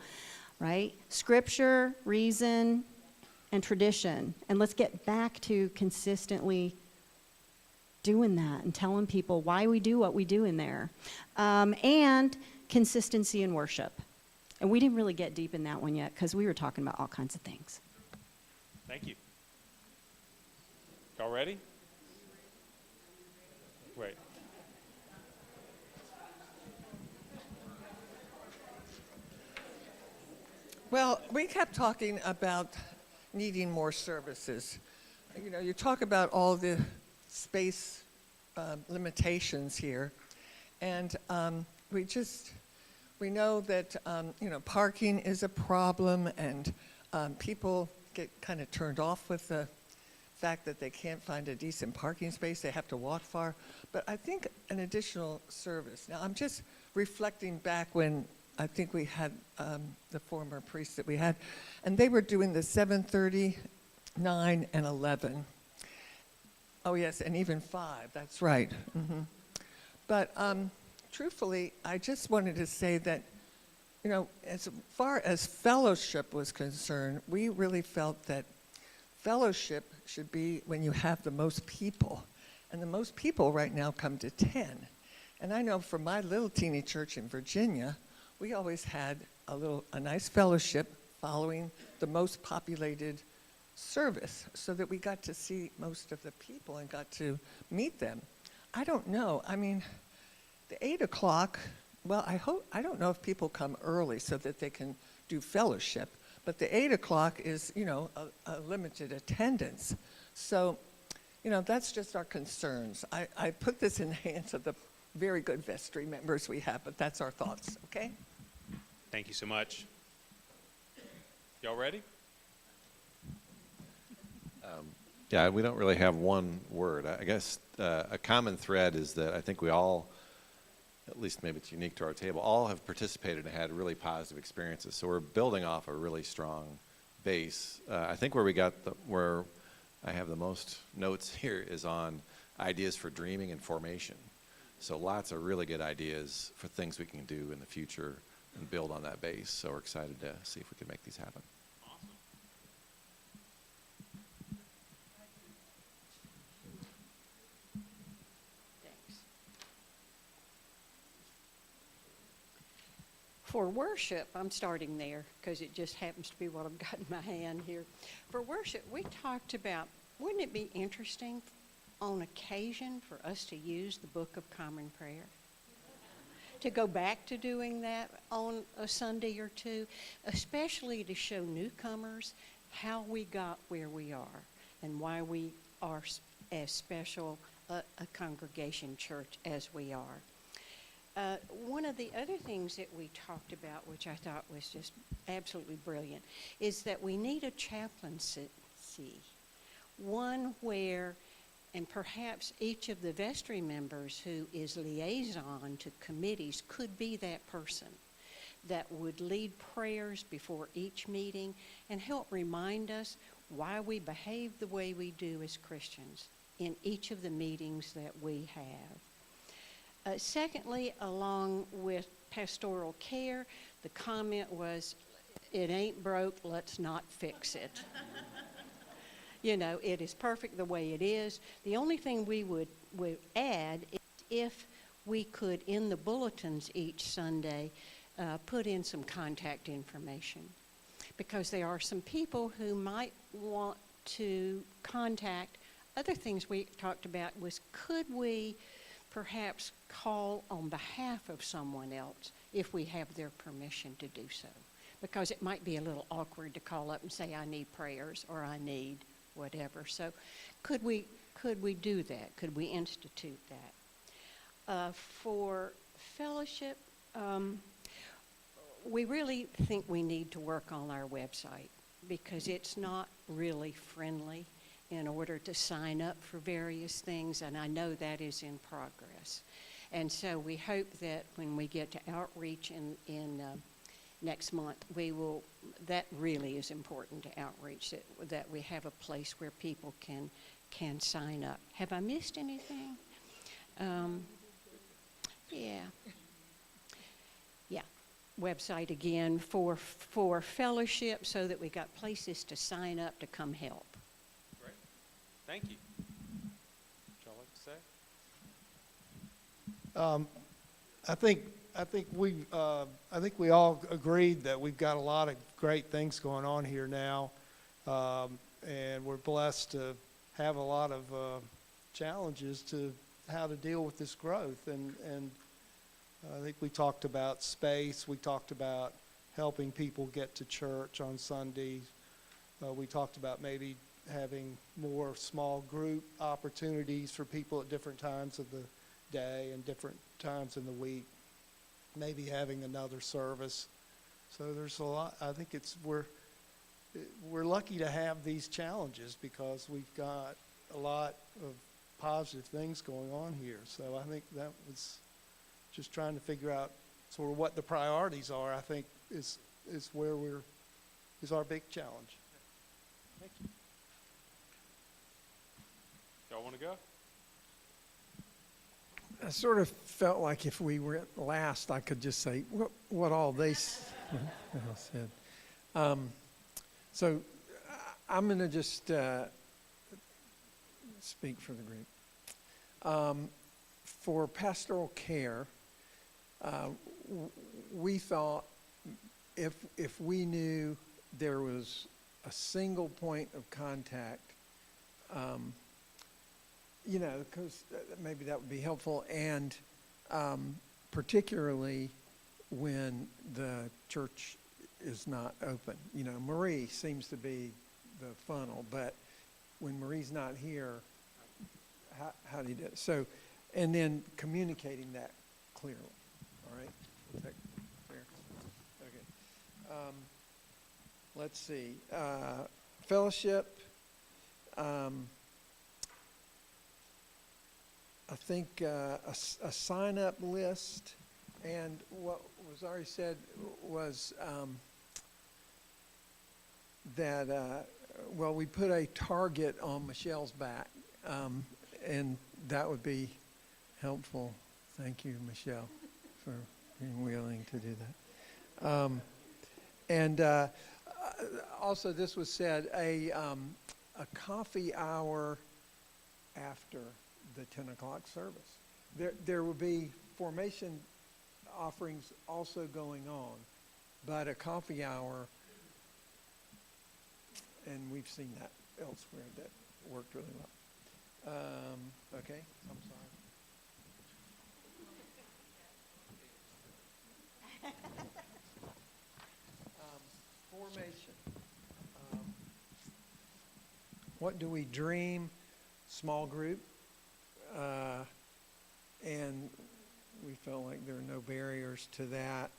right? Scripture, reason, and tradition. And let's get back to consistently doing that and telling people why we do what we do in there. And consistency in worship. And we didn't really get deep in that one yet because we were talking about all kinds of things. Thank you. Y'all ready? Right. Well, we kept talking about needing more services. You know, you talk about all the space limitations here, and we know that, parking is a problem, and people get kind of turned off with the fact that they can't find a decent parking space. They have to walk far. But I think an additional service. Now, I'm just reflecting back when I think we had the former priests that we had, and they were doing the 7:30, 9, and 11. Oh, yes, and even 5. That's right. Mm-hmm. But truthfully, I just wanted to say that, as far as fellowship was concerned, we really felt that fellowship should be when you have the most people. And the most people right now come to 10. And I know for my little teeny church in Virginia, we always had a nice fellowship following the most populated service so that we got to see most of the people and got to meet them. I don't know. I mean, the 8 o'clock, well, I don't know if people come early so that they can do fellowship, but the 8 o'clock is, a limited attendance. So, that's just our concerns. I put this in the hands of the very good vestry members we have, but that's our thoughts, okay? Thank you so much. Y'all ready? Yeah, we don't really have one word. I guess a common thread is that I think we all, at least maybe it's unique to our table, all have participated and had really positive experiences. So we're building off a really strong base. I think where I have the most notes here is on ideas for dreaming and formation. So lots of really good ideas for things we can do in the future and build on that base. So we're excited to see if we can make these happen. For worship, I'm starting there because it just happens to be what I've got in my hand here. For worship, we talked about, wouldn't it be interesting on occasion for us to use the Book of Common Prayer? To go back to doing that on a Sunday or two, especially to show newcomers how we got where we are and why we are as special a congregation church as we are. One of the other things that we talked about, which I thought was just absolutely brilliant, is that we need a chaplaincy, one where, and perhaps each of the vestry members who is liaison to committees could be that person that would lead prayers before each meeting and help remind us why we behave the way we do as Christians in each of the meetings that we have. Secondly, along with pastoral care, the comment was it ain't broke, let's not fix it. You know, it is perfect the way it is. The only thing we would add is if we could, in the bulletins each Sunday, put in some contact information. Because there are some people who might want to contact. Other things we talked about was, could we perhaps call on behalf of someone else if we have their permission to do so? Because it might be a little awkward to call up and say, I need prayers, or I need whatever. So could we do that? Could we institute that? For fellowship, we really think we need to work on our website because it's not really friendly in order to sign up for various things, and I know that is in progress. And so we hope that when we get to outreach in next month, that really is important to outreach, that we have a place where people can sign up. Have I missed anything? Yeah. Website again for fellowship so that we got places to sign up to come help. Great. Thank you. Would y'all like to say? I think we all agreed that we've got a lot of great things going on here now, and we're blessed to have a lot of challenges to how to deal with this growth. And I think we talked about space. We talked about helping people get to church on Sundays. We talked about maybe having more small group opportunities for people at different times of the day and different times in the week. Maybe having another service. So there's a lot. I think we're lucky to have these challenges because we've got a lot of positive things going on here. So I think that was just trying to figure out sort of what the priorities are, I think is our big challenge. Thank you. Y'all want to go? I sort of felt like if we were last, I could just say what all they said. So I'm going to just speak for the group. For pastoral care, we thought if we knew there was a single point of contact, because maybe that would be helpful, and particularly when the church is not open. Marie seems to be the funnel, but when Marie's not here, how do you do it? So, and then communicating that clearly. All right? Is that clear? Okay. Let's see. Fellowship. I think a sign-up list, and what was already said was that, we put a target on Michelle's back, and that would be helpful. Thank you, Michelle, for being willing to do that. And also, this was said, a coffee hour after the 10 o'clock service. There will be formation offerings also going on, but a coffee hour, and we've seen that elsewhere, that worked really well. Okay, I'm sorry. Formation. What do we dream? Small group. And we felt like there are no barriers to that.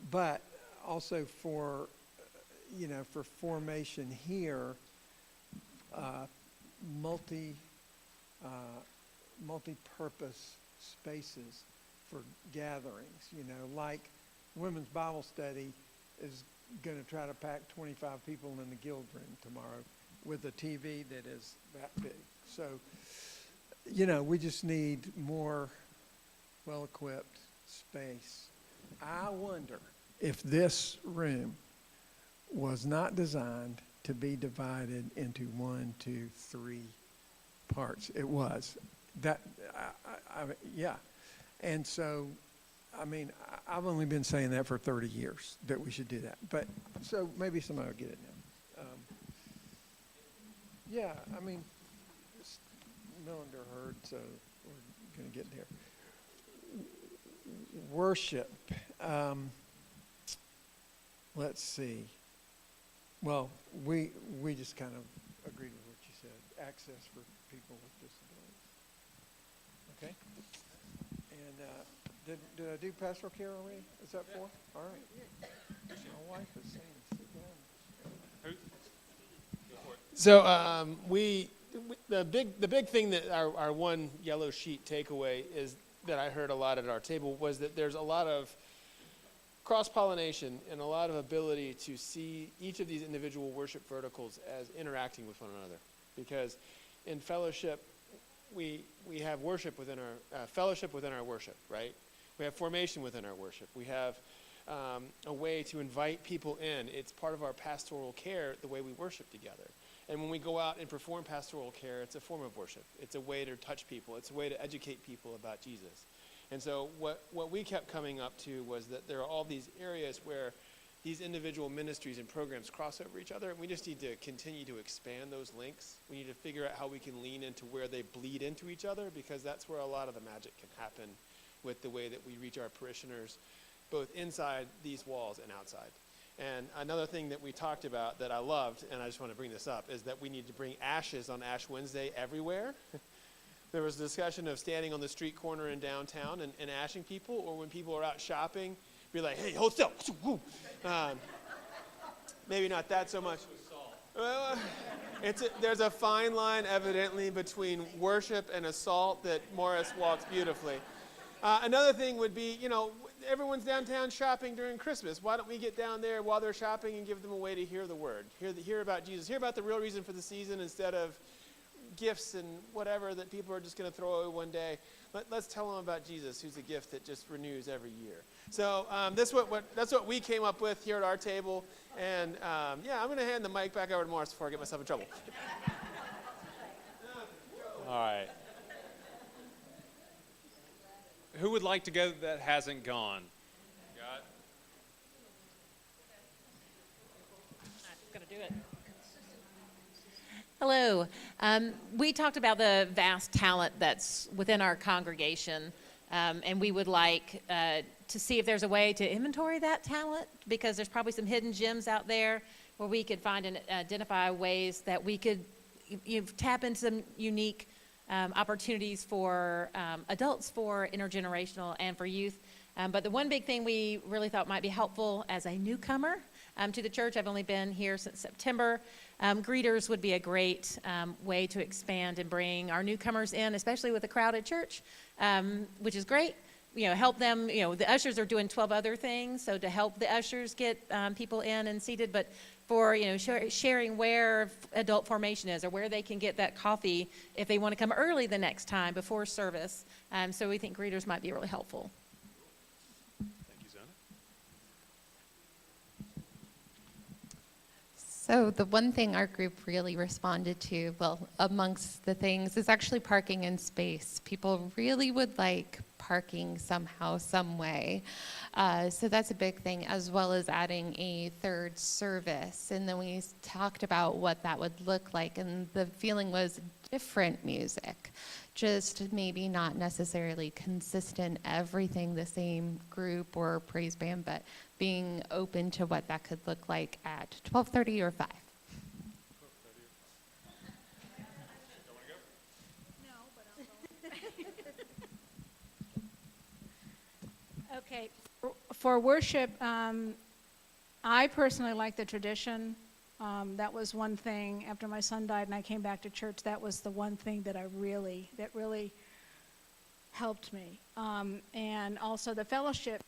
But also for formation here, multi-purpose spaces for gatherings, like Women's Bible Study is going to try to pack 25 people in the guild room tomorrow with a TV that is that big. So, we just need more well-equipped space. I wonder if this room was not designed to be divided into 1, 2, 3 parts. It was. Yeah. And so, I mean, I've only been saying that for 30 years, that we should do that. But, so maybe somebody will get it now. Yeah, I mean, it's no underheard, so we're going to get there. Worship. Let's see. Well, we just kind of agreed with what you said. Access for people with disabilities. Okay? And did I do pastoral care already? Is that 4? All right. My wife is saying sit down. So the big thing that our one yellow sheet takeaway is that I heard a lot at our table was that there's a lot of cross-pollination and a lot of ability to see each of these individual worship verticals as interacting with one another. Because in fellowship, we have worship within our fellowship within our worship, right? We have formation within our worship. We have a way to invite people in. It's part of our pastoral care, the way we worship together. And when we go out and perform pastoral care, it's a form of worship. It's a way to touch people. It's a way to educate people about Jesus. And so what we kept coming up to was that there are all these areas where these individual ministries and programs cross over each other, and we just need to continue to expand those links. We need to figure out how we can lean into where they bleed into each other, because that's where a lot of the magic can happen with the way that we reach our parishioners, both inside these walls and outside. And another thing that we talked about that I loved, and I just want to bring this up, is that we need to bring ashes on Ash Wednesday everywhere. There was a discussion of standing on the street corner in downtown and ashing people, or when people are out shopping, be like, hey, hold still. Maybe not that so much. Well, there's a fine line, evidently, between worship and assault that Morris walks beautifully. Another thing would be, everyone's downtown shopping during Christmas. Why don't we get down there while they're shopping and give them a way to hear the word, hear about Jesus, hear about the real reason for the season instead of gifts and whatever that people are just going to throw away one day. Let's tell them about Jesus, who's a gift that just renews every year. So that's what we came up with here at our table. And I'm going to hand the mic back over to Morris before I get myself in trouble. All right. Who would like to go that hasn't gone? Got? I'm going to do it. Hello. We talked about the vast talent that's within our congregation, and we would like to see if there's a way to inventory that talent, because there's probably some hidden gems out there where we could find and identify ways that we could tap into some unique opportunities for adults, for intergenerational, and for youth. But the one big thing we really thought might be helpful as a newcomer to the church, I've only been here since September, greeters would be a great way to expand and bring our newcomers in, especially with a crowded church, which is great. Help them, the ushers are doing 12 other things, so to help the ushers get people in and seated, but for, sharing where adult formation is or where they can get that coffee if they want to come early the next time before service. So we think greeters might be really helpful. Thank you, Zona. So the one thing our group really responded to, well, amongst the things, is actually parking and space. People really would like parking somehow, some way. So that's a big thing, as well as adding a third service. And then we talked about what that would look like, and the feeling was different music, just maybe not necessarily consistent, everything the same group or praise band, but being open to what that could look like at 12:30 or 5. Okay, for worship, I personally like the tradition. That was one thing after my son died and I came back to church. That was the one thing that really helped me. And also the fellowship,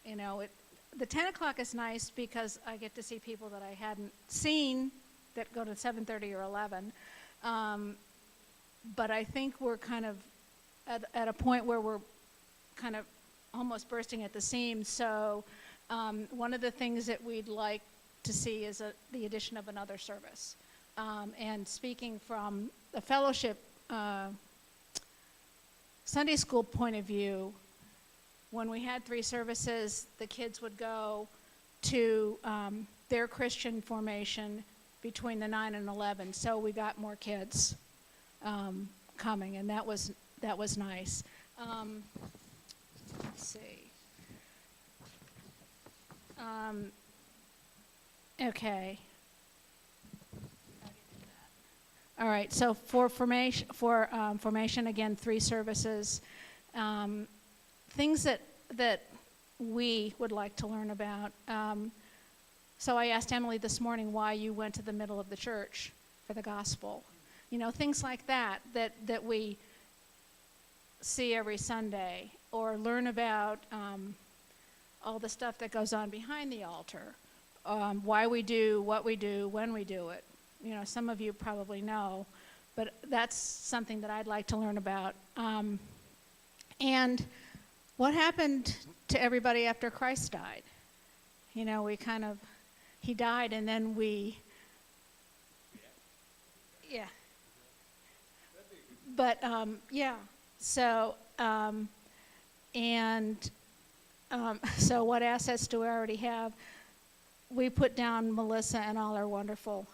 the 10 o'clock is nice because I get to see people that I hadn't seen that go to 7:30 or 11. But I think we're kind of at a point where we're kind of almost bursting at the seams. So One of the things that we'd like to see is the addition of another service. And speaking from a fellowship Sunday school point of view, when we had 3 services, the kids would go to their Christian formation between the 9 and 11. So we got more kids coming, and that was nice. Let's see. Okay. All right. So for formation, again, 3 services. Things that we would like to learn about. So I asked Emily this morning why you went to the middle of the church for the gospel. You know, things like that we see every Sunday, or learn about all the stuff that goes on behind the altar, why we do what we do, when we do it. You know, some of you probably know, but that's something that I'd like to learn about. And what happened to everybody after Christ died? You know, he died, and then yeah. But, yeah, so, so what assets do we already have? We put down Melissa and all our wonderful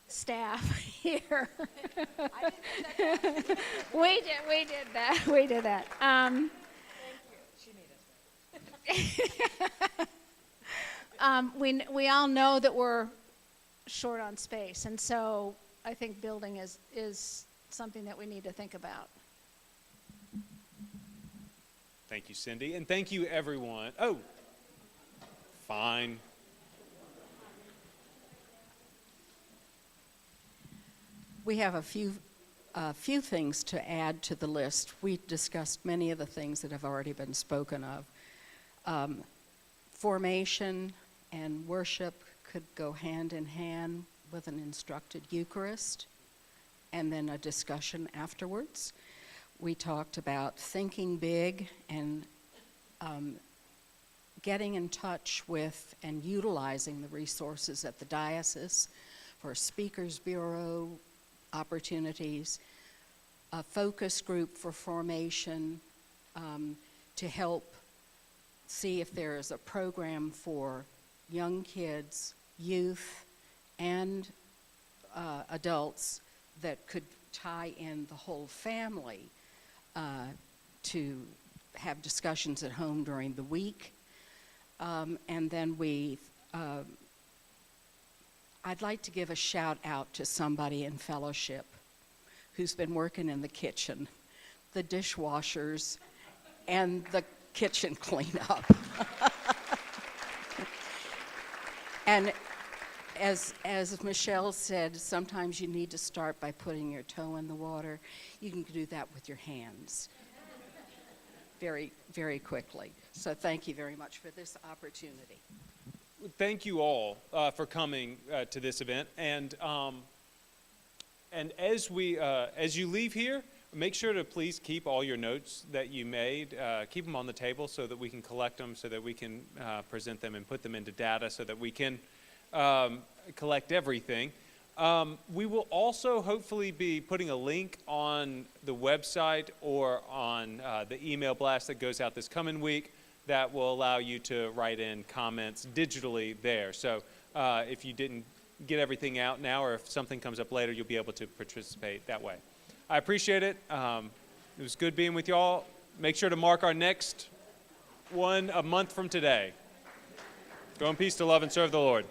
staff here. We did that. Thank you. She made us. We all know that we're short on space, and so I think building is something that we need to think about. Thank you, Cindy, and thank you, everyone. Oh, fine. We have a few things to add to the list. We discussed many of the things that have already been spoken of. Formation and worship could go hand in hand with an instructed Eucharist and then a discussion afterwards. We talked about thinking big and getting in touch with and utilizing the resources at the diocese for a speakers bureau opportunities, a focus group for formation to help see if there is a program for young kids, youth, and adults that could tie in the whole family to have discussions at home during the week. And then I'd like to give a shout out to somebody in fellowship who's been working in the kitchen, the dishwashers, and the kitchen cleanup. And as Michelle said, sometimes you need to start by putting your toe in the water. You can do that with your hands very, very quickly. So thank you very much for this opportunity. Thank you all for coming to this event, and as you leave here, make sure to please keep all your notes that you made, keep them on the table so that we can collect them, so that we can present them and put them into data, so that we can collect everything. We will also hopefully be putting a link on the website or on the email blast that goes out this coming week that will allow you to write in comments digitally there. So if you didn't get everything out now, or if something comes up later, you'll be able to participate that way. I appreciate it. It was good being with y'all. Make sure to mark our next one a month from today. Go in peace to love and serve the Lord.